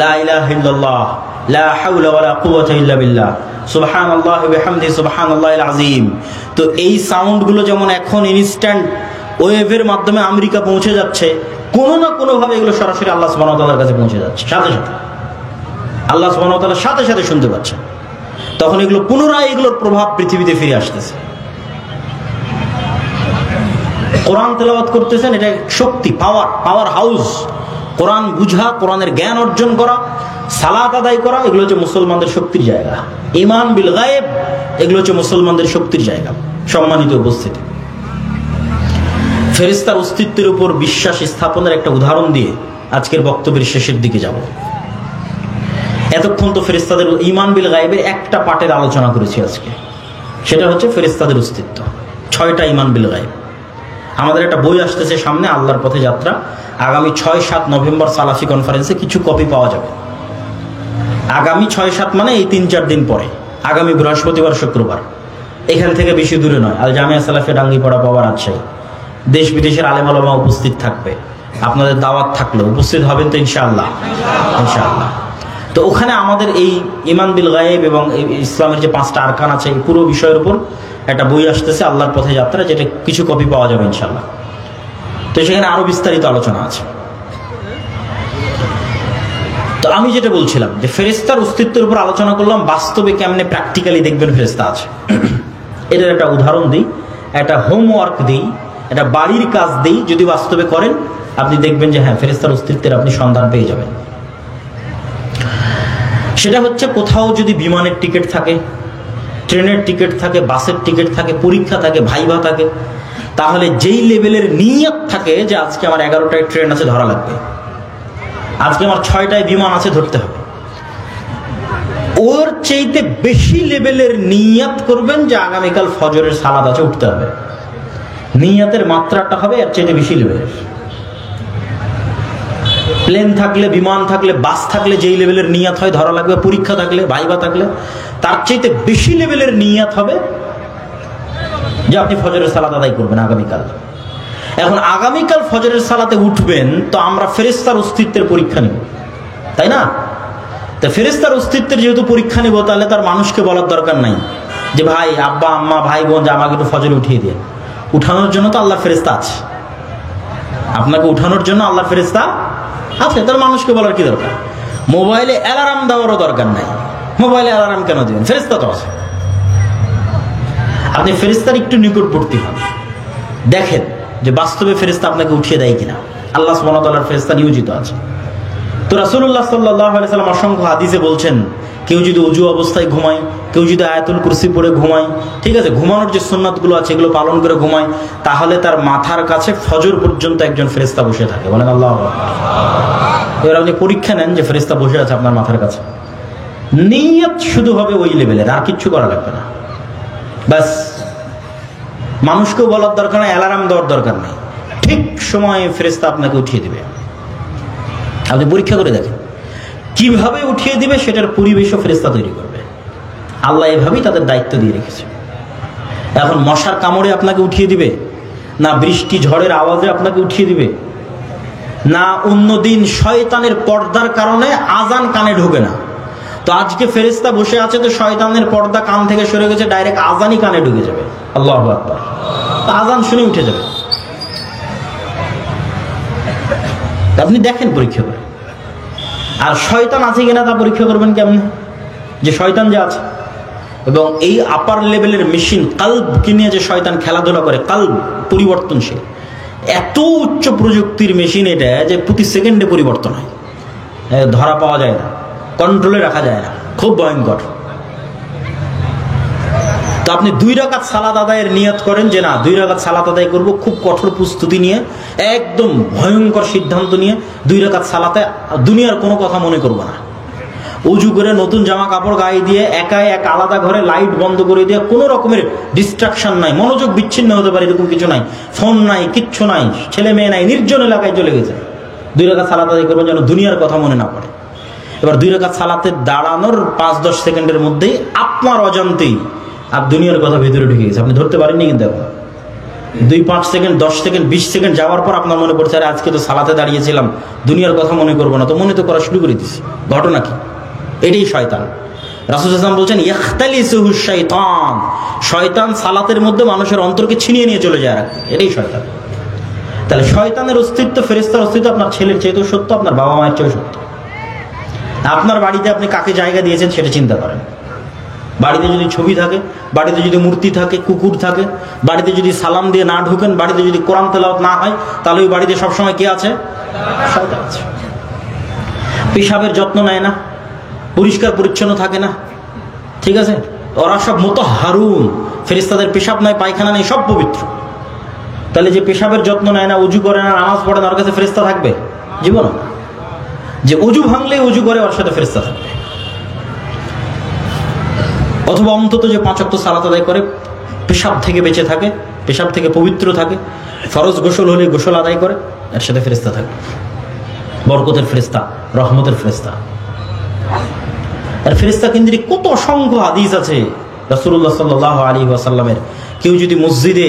লা ইলাহা ইল্লাল্লাহ, লা হাওলা ওয়ালা কুওয়াতা ইল্লা বিল্লাহ, সুবহানাল্লাহি ওয়া বিহামদিহি সুবহানাল্লাহিল আযীম। তো এই সাউন্ড গুলো যেমন এখন ইনস্ট্যান্ট ওয়েভের মাধ্যমে আমেরিকা পৌঁছে যাচ্ছে, কোনো না কোনো ভাবে এগুলো সরাসরি আল্লাহ সুবহানাহু ওয়া তাআলার কাছে পৌঁছে যাচ্ছে, সাথে সাথে আল্লাহ সুবহানাহু ওয়া তাআলার সাথে সাথে শুনতে পাচ্ছে। তখন এগুলো পুনরায় এগুলোর প্রভাব পৃথিবীতে ফিরে আসতেছে। কোরআন তেলাওয়াত করতেছেন, এটা শক্তি, পাওয়ার হাউস। কোরআন বুঝা, কোরআনের জ্ঞান অর্জন করা, সালাত আদায় করা, এগুলো হচ্ছে মুসলমানদের শক্তির জায়গা। ঈমান বিল গায়ব, এগুলো হচ্ছে মুসলমানদের শক্তির জায়গা। সম্মানিত উপস্থিতি, ফেরেশতার অস্তিত্বের উপর বিশ্বাস স্থাপনের একটা উদাহরণ দিয়ে আজকের বক্তব্যের শেষের দিকে যাব। এতক্ষণ তো ফেরেশতাদের ঈমান বিল গায়বের একটা পার্টের আলোচনা করেছি আজকে, সেটা হচ্ছে ফেরেশতাদের অস্তিত্ব। 6টা ঈমান বিল গায়ব। আমাদের একটা বই আসতেছে সামনে, আল্লাহর পথে যাত্রা। আগামী 6-7 নভেম্বর সালাফি কনফারেন্সে কিছু কপি পাওয়া যাবে। আগামী 6-7 মানে এই 3-4 দিন পরে, আগামী বৃহস্পতিবার শুক্রবার, এখান থেকে বেশি দূরে নয়, আল জামিয়া সালাফিয়া ডাঙ্গিপাড়া পাওয়ার আছে। দেশ বিদেশের আলেম ওলামা উপস্থিত থাকবে। আপনাদের দাওয়াত থাকলে উপস্থিত হবেন তো ইনশাআল্লাহ? ইনশাআল্লাহ। তো ওখানে আমাদের এই ঈমান বিল গায়ব এবং ইসলামের যে 5টা আরকান আছে, এই পুরো বিষয়ের উপর একটা বই আসতেছে, আল্লাহর পথে যাত্রা, যেটা কিছু কপি পাওয়া যাবে ইনশাআল্লাহ। তো সেখানে আরো বিস্তারিত আলোচনা আছে। তো আমি যেটা বলছিলাম যে ফেরেশতার অস্তিত্বের উপর আলোচনা করলাম, বাস্তবে কেমনে প্র্যাকটিক্যালি দেখবেন ফেরেশতা আছে। এটার একটা উদাহরণ দিই, একটা হোমওয়ার্ক দিই, একটা বাড়ির কাজ দিই। যদি বাস্তবে করেন আপনি দেখবেন যে হ্যাঁ, ফেরেশতার অস্তিত্বের আপনি সন্ধান পেয়ে যাবেন। সেটা হচ্ছে, কোথাও যদি বিমানের টিকিট থাকে, ট্রেনের টিকিট থাকে, বাসের টিকিট থাকে, পরীক্ষা থাকে, ভাইভা থাকে, তাহলে যেই লেভেলের নিয়ত থাকে যে আজকে আমার 11টায় ট্রেন আছে, ধরা লাগবে, আজকে আমার 6টায় বিমান আছে, ধরতে হবে, ওর চাইতে বেশি লেভেলের নিয়ত করবেন যে আগামীকাল ফজরের সালাত আছে, উঠতে হবে। নিয়তের মাত্রাটা হবে এর চাইতে বেশি লেভেলের। প্লেন থাকলে, বিমান থাকলে, বাস থাকলে যেই লেভেলের নিয়ত হয় ধরা লাগবে, পরীক্ষা থাকলে, ভাইভা থাকলে তার চাইতে বেশি লেভেলের নিয়ত হবে যে আপনি ফজরের সালাত আদায় করবেন আগামীকাল। এখন আগামীকাল ফজরের সালাতে উঠবেন, তো আমরা ফেরেশতার অস্তিত্বের পরীক্ষা নেব, তাই না? তো ফেরেশতার অস্তিত্বের যেহেতু পরীক্ষা নেব, তাহলে তার মানুষকে বলার দরকার নাই যে ভাই, আব্বা, আম্মা, ভাই, বোন, যে আমাকে একটু ফজরে উঠিয়ে দিয়ে। উঠানোর জন্য তো আল্লাহর ফেরেশতা আছে, আপনাকে উঠানোর জন্য আল্লাহর ফেরেশতা আছে, তার মানুষকে বলার কি দরকার? মোবাইলে অ্যালার্ম দেওয়ারও দরকার নাই। মোবাইলে অ্যালার্ম কেন দিবেন? ফেরেশতা তো আছে। আপনি ফেরেশতার একটু নিকটবর্তী হন, দেখেন যে বাস্তবে ফেরেশতা আপনাকে উঠিয়ে দেয় কিনা। আল্লাহ সুবহানাহু ওয়া তাআলার ফেরেশতা নিয়োজিত আছে। তো রাসূলুল্লাহ সাল্লাল্লাহু আলাইহি ওয়াসাল্লাম অসংখ্য হাদিসে বলছেন, কেউ যদি ওযু অবস্থায় ঘুমায়, কেউ যদি আয়াতুল কুরসি পড়ে ঘুমায়, ঠিক আছে, ঘুমানোর যে সুন্নাতগুলো আছে এগুলো পালন করে ঘুমায়, তাহলে তার মাথার কাছে ফজর পর্যন্ত একজন ফেরেশতা বসে থাকে। বলেন আল্লাহু আকবার। এবার আপনি পরীক্ষা নেন যে ফেরেশতা বসে আছে আপনার মাথার কাছে। নিয়ত শুধু হবে ওই লেভেলের, আর কিচ্ছু করা লাগবে না। ব্যাস, মানুষকেও বলার দরকার নেই, অ্যালার্ম দেওয়ার দরকার নেই, ঠিক সময়ে ফেরেশতা আপনাকে উঠিয়ে দিবে। আপনি পরীক্ষা করে দেখেন কিভাবে উঠিয়ে দিবে, সেটার পরিবেশও ফেরেশতা তৈরি করবে। আল্লাহ এভাবেই তাদের দায়িত্ব দিয়ে রেখেছে। এখন মশার কামড়ে আপনাকে উঠিয়ে দিবে না, বৃষ্টি ঝড়ের আওয়াজে আপনাকে উঠিয়ে দিবে না, অন্যদিন শয়তানের পর্দার কারণে আজান কানে ঢোকে না, তো আজকে ফেরেশতা বসে আছে, তো শয়তানের পর্দা কান থেকে সরে গেছে, ডাইরেক্ট আজানই কানে ঢুকে যাবে। আল্লাহু আকবার। আজান শুনে উঠে যাবে। আপনি দেখেন পরীক্ষা করে। আর শয়তান আছে কিনা তা পরীক্ষা করবেন কেমনে? যে শয়তান যে আছে, এবং এই আপার লেভেলের মেশিন কালবকে নিয়ে যে শয়তান খেলাধুলা করে, কালব পরিবর্তনশীল, এত উচ্চ প্রযুক্তির মেশিন এটা যে প্রতি সেকেন্ডে পরিবর্তন হয়, ধরা পাওয়া যায় না, কন্ট্রোলে রাখা যায় না, খুব ভয়ঙ্কর। তো আপনি 2 রাকাত সালাত আদায়ের নিয়ত করেন যে না, 2 রাকাত সালাত আদায় করব, খুব কঠোর প্রস্তুতি নিয়ে, একদম ভয়ঙ্কর সিদ্ধান্ত নিয়ে 2 রাকাত সালাতে দুনিয়ার কোনো কথা মনে করব না। উজু করে নতুন জামা কাপড় গায়ে দিয়ে একাই এক আলাদা ঘরে লাইট বন্ধ করে দিয়ে, কোনো রকমের ডিস্ট্রাকশন নাই, মনোযোগ বিচ্ছিন্ন হতে পারে এরকম কিছু নাই, ফোন নাই, কিচ্ছু নাই, ছেলে মেয়ে নাই, নির্জন এলাকায় চলে গেছে। 2 রাকাত সালাত আদায় করবেন যেন দুনিয়ার কথা মনে না পড়ে। এবার 2 রাকাত সালাতে দাঁড়ানোর 5-10 সেকেন্ডের মধ্যেই আপনার অজান্তেই আর দুনিয়ার কথা ভিতরে ঢুকে গেছে, আপনি ধরতে পারেননি। কিন্তু এখন 2-5 সেকেন্ড, 10 সেকেন্ড, 20 সেকেন্ড যাওয়ার পর আপনার মনে পড়ছে, আরে আজকে তো সালাতে দাঁড়িয়েছিলাম, দুনিয়ার কথা মনে করবো না, তো মনে তো করা শুরু করে দিছি। ঘটনা কি? এটাই শয়তান। রাসূল সাল্লাল্লাহু আলাইহি ওয়াসাল্লাম বলছেন, ইখতালিসুহু শাইতান, শয়তান সালাতের মধ্যে মানুষের অন্তরকে ছিনিয়ে নিয়ে চলে যায় রাখতে, এটাই শয়তান। তাহলে শয়তানের অস্তিত্ব, ফেরেশতার অস্তিত্ব আপনার ছেলের চেয়েও সত্য, আপনার বাবা মায়ের চেয়েও সত্য। আপনার বাড়িতে আপনি কাকে জায়গা দিয়েছেন সেটা চিন্তা করেন। বাড়িতে যদি ছবি থাকে, বাড়িতে যদি মূর্তি থাকে, কুকুর থাকে, বাড়িতে যদি সালাম দিয়ে না ঢুকেন, বাড়িতে যদি কোরআন তেলাওয়াত না হয়, তাহলে ওই বাড়িতে সবসময় কে আছে? শয়তান আছে। পেশাবের যত্ন নেয় না, পরিষ্কার পরিচ্ছন্ন থাকে না, ঠিক আছে? ওরা সব মুতাহহারুন, ফেরেশতাদের পেশাব নাই, পায়খানা নেই, সব পবিত্র। তাহলে যে পেশাবের যত্ন নেয় না, উজু করে না, নামাজ পড়ে না, ওর কাছে ফেরেশতা থাকবে? জীবন। যে উজু ভাঙলে উজু করে, ওর সাথে ফেরেশতা থাকবে। অথবা অন্তত যে 5 ওয়াক্ত সালাত আদায় করে, পেশাব থেকে বেঁচে থাকে, পেশাব থেকে পবিত্র থাকে, ফরজ গোসল হলে গোসল আদায় করে, এর সাথে ফেরেশতা থাকবে। বরকতের ফেরেশতা, রহমতের ফেরেশতা। আর ফেরেশতা কেন্দ্রিক কত অসংখ্য হাদিস আছে রাসূলুল্লাহ সাল্লাল্লাহু আলাইহি ওয়াসাল্লামের। কেউ যদি মসজিদে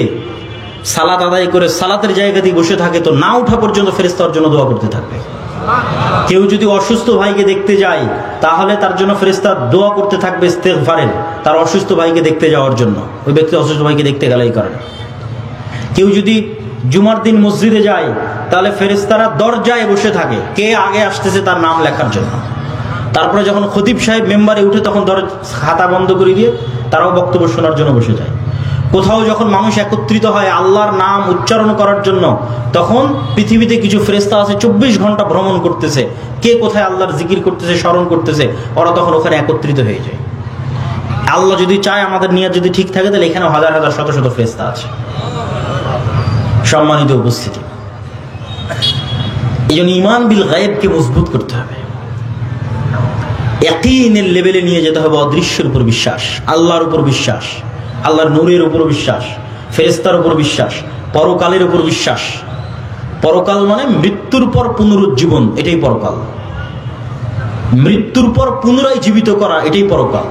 সালাত আদায় করে সালাতের জায়গাতেই বসে থাকে, তো না ওঠা পর্যন্ত ফেরেশতার জন্য দোয়া করতে থাকবে। কেউ যদি অসুস্থ ভাইকে দেখতে যায়, তাহলে তার জন্য ফেরেশতা দোয়া করতে থাকবে ইস্তেগফারের, তার অসুস্থ ভাইকে দেখতে যাওয়ার জন্য। ওই ব্যক্তি অসুস্থ ভাইকে দেখতে গেলেই করেন। কেউ যদি জুমার দিন মসজিদে যায়, তাহলে ফেরেশতারা দরজায় বসে থাকে কে আগে আসতেছে তার নাম লেখার জন্য। তারপরে যখন খতিব সাহেব মেম্বারে উঠে, তখন খাতা বন্ধ করে দিয়ে তারাও বক্তব্য শোনার জন্য বসে যায়। কোথাও যখন মানুষ একত্রিত হয় আল্লাহর নাম উচ্চারণ করার জন্য, তখন পৃথিবীতে কিছু ফেরেশতা আছে 24 ঘন্টা ভ্রমণ করতেছে, কে কোথায় আল্লাহর জিকির করতেছে, স্মরণ করতেছে, ওরা তখন ওখানে একত্রিত হয়ে যায়। আল্লাহ যদি চায়, আমাদের নিয়ত যদি ঠিক থাকে, তাহলে এখানে হাজার হাজার শত শত ফেরেশতা আছে। সম্মানিত উপস্থিতি, এই জন্য ঈমান বিল গায়বকে মজবুত করতে হবে, ইয়াকিনের লেভেলে নিয়ে যেতে হবে। অদৃশ্যের উপর বিশ্বাস, আল্লাহর উপর বিশ্বাস, আল্লাহর নূরের উপর বিশ্বাস, ফেরেশতার উপর বিশ্বাস, পরকালের উপর বিশ্বাস। পরকাল মানে মৃত্যুর পর পুনরুজ্জীবন, এটাই পরকাল। মৃত্যুর পর পুনরায় জীবিত করা, এটাই পরকাল।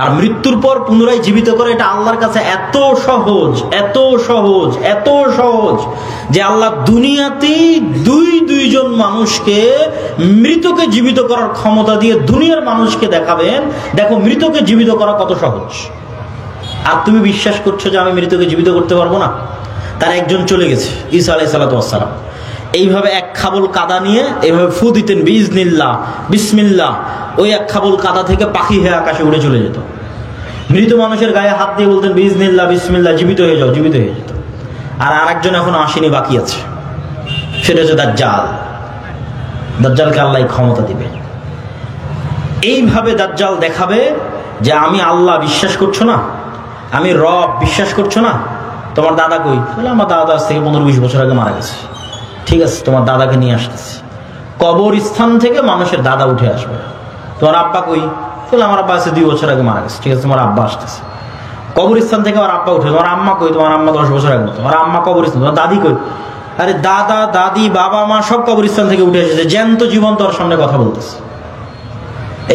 আর মৃত্যুর পর পুনরায় জীবিত করা, এটা আল্লাহর কাছে এত সহজ, এত সহজ, এত সহজ, যে আল্লাহ দুনিয়াতেই দুইজন মানুষকে মৃতকে জীবিত করার ক্ষমতা দিয়ে দুনিয়ার মানুষকে দেখাবেন, দেখো মৃতকে জীবিত করা কত সহজ। আর তুমি বিশ্বাস করছো যে আমি মৃতকে জীবিত করতে পারবো না? তার একজন চলে গেছে, ঈসা আলাইহিস সালাতু ওয়াস সালাম। এইভাবে এক খাবল কাদা নিয়ে এইভাবে ফু দিতেন, বিইজনিল্লাহ, বিসমিল্লাহ, ওই এক খাবল কাদা থেকে পাখি হয়ে আকাশে উড়ে চলে যেত। মৃত মানুষের গায়ে হাত দিয়ে বলতেন বিইজনিল্লাহ, বিসমিল্লাহ, জীবিত হয়ে যাও, জীবিত হয়ে যেত। আর আরেকজন এখনো আসেনি, বাকি আছে, সেটা হচ্ছে দাজ্জাল। দাজ্জালকে আল্লাহ ক্ষমতা দিবে। এইভাবে দাজ্জাল দেখাবে যে আমি আল্লাহ, বিশ্বাস করছো না? আমি রব, বিশ্বাস করছো না? তোমার দাদা কই? বলে আমার দাদা আজ থেকে 15-20 বছর আগে মারা গেছে। ঠিক আছে, তোমার দাদাকে নিয়ে আসতেছি। কবরস্থান থেকে মানুষের দাদা উঠে আসবে। তোমার আব্বা কই? বলে আমার আব্বা আছে 2 বছর আগে মারা গেছে। ঠিক আছে, তোমার আব্বা আসতেছে। কবরস্থান থেকে আমার আব্বা উঠে। তোমার আম্মা কই? তোমার আম্মা 10 বছর আগে। তোমার আম্মা কবরস্থান। তোমার দাদি কই? আরে দাদা, দাদি, বাবা, মা সব কবরস্থান থেকে উঠে এসেছে, জ্যান্ত জীবন্ত ওর সামনে কথা বলতেছে।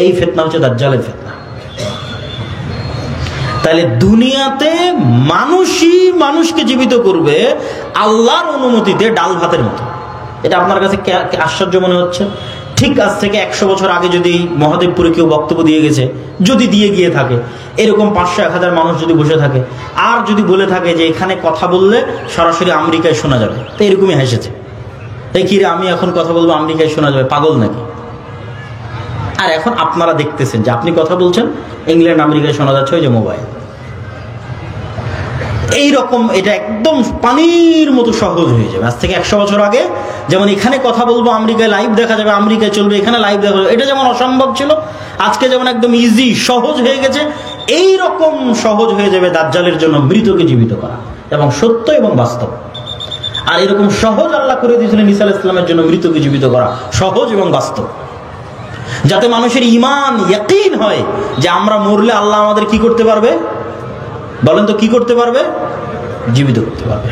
এই ফিতনা হচ্ছে দাজ্জালের ফিতনা। তাহলে দুনিয়াতে মানুষই মানুষকে জীবিত করবে আল্লাহর অনুমতিতে, ডাল ভাতের মতো। এটা আপনার কাছে আশ্চর্য মনে হচ্ছে? ঠিক আজ থেকে 100 বছর আগে যদি মহাদেবপুরে কেউ বক্তব্য দিয়ে গেছে, যদি দিয়ে গিয়ে থাকে, এরকম 500-1000 মানুষ যদি বসে থাকে, আর যদি বলে থাকে যে এখানে কথা বললে সরাসরি আমেরিকায় শোনা যাবে, তো এরকমই হেসেছে, এই কি রে আমি এখন কথা বলবো আমেরিকায় শোনা যাবে, পাগল নাকি? আর এখন আপনারা দেখতেছেন যে আপনি কথা বলছেন, ইংল্যান্ড আমেরিকায় শোনা যাচ্ছে, ওই যে মোবাইল। এইরকম এটা একদম পানির মতো সহজ হয়ে যাবে। আজ থেকে 100 বছর আগে যেমন এখানে কথা বলবো আমেরিকায় লাইভ দেখা যাবে, আমেরিকায় চলবে, এখানে লাইভ দেখা যাবে, এটা যেমন অসম্ভব ছিল, আজকে যেমন একদম ইজি সহজ হয়ে গেছে, এই রকম সহজ হয়ে যাবে দাজ্জালের জন্য মৃতকে জীবিত করা, এবং সত্য এবং বাস্তব। আর এরকম সহজ আল্লাহ করে দিয়েছিলেন ঈসা আলাইহিস সালামের জন্য মৃতকে জীবিত করা, সহজ এবং বাস্তব, যাতে মানুষের ঈমান ইয়াকিন হয় যে আমরা মরলে আল্লাহ আমাদের কি করতে পারবে? বলেন তো কি করতে পারবে? জীবিত করতে পারবে।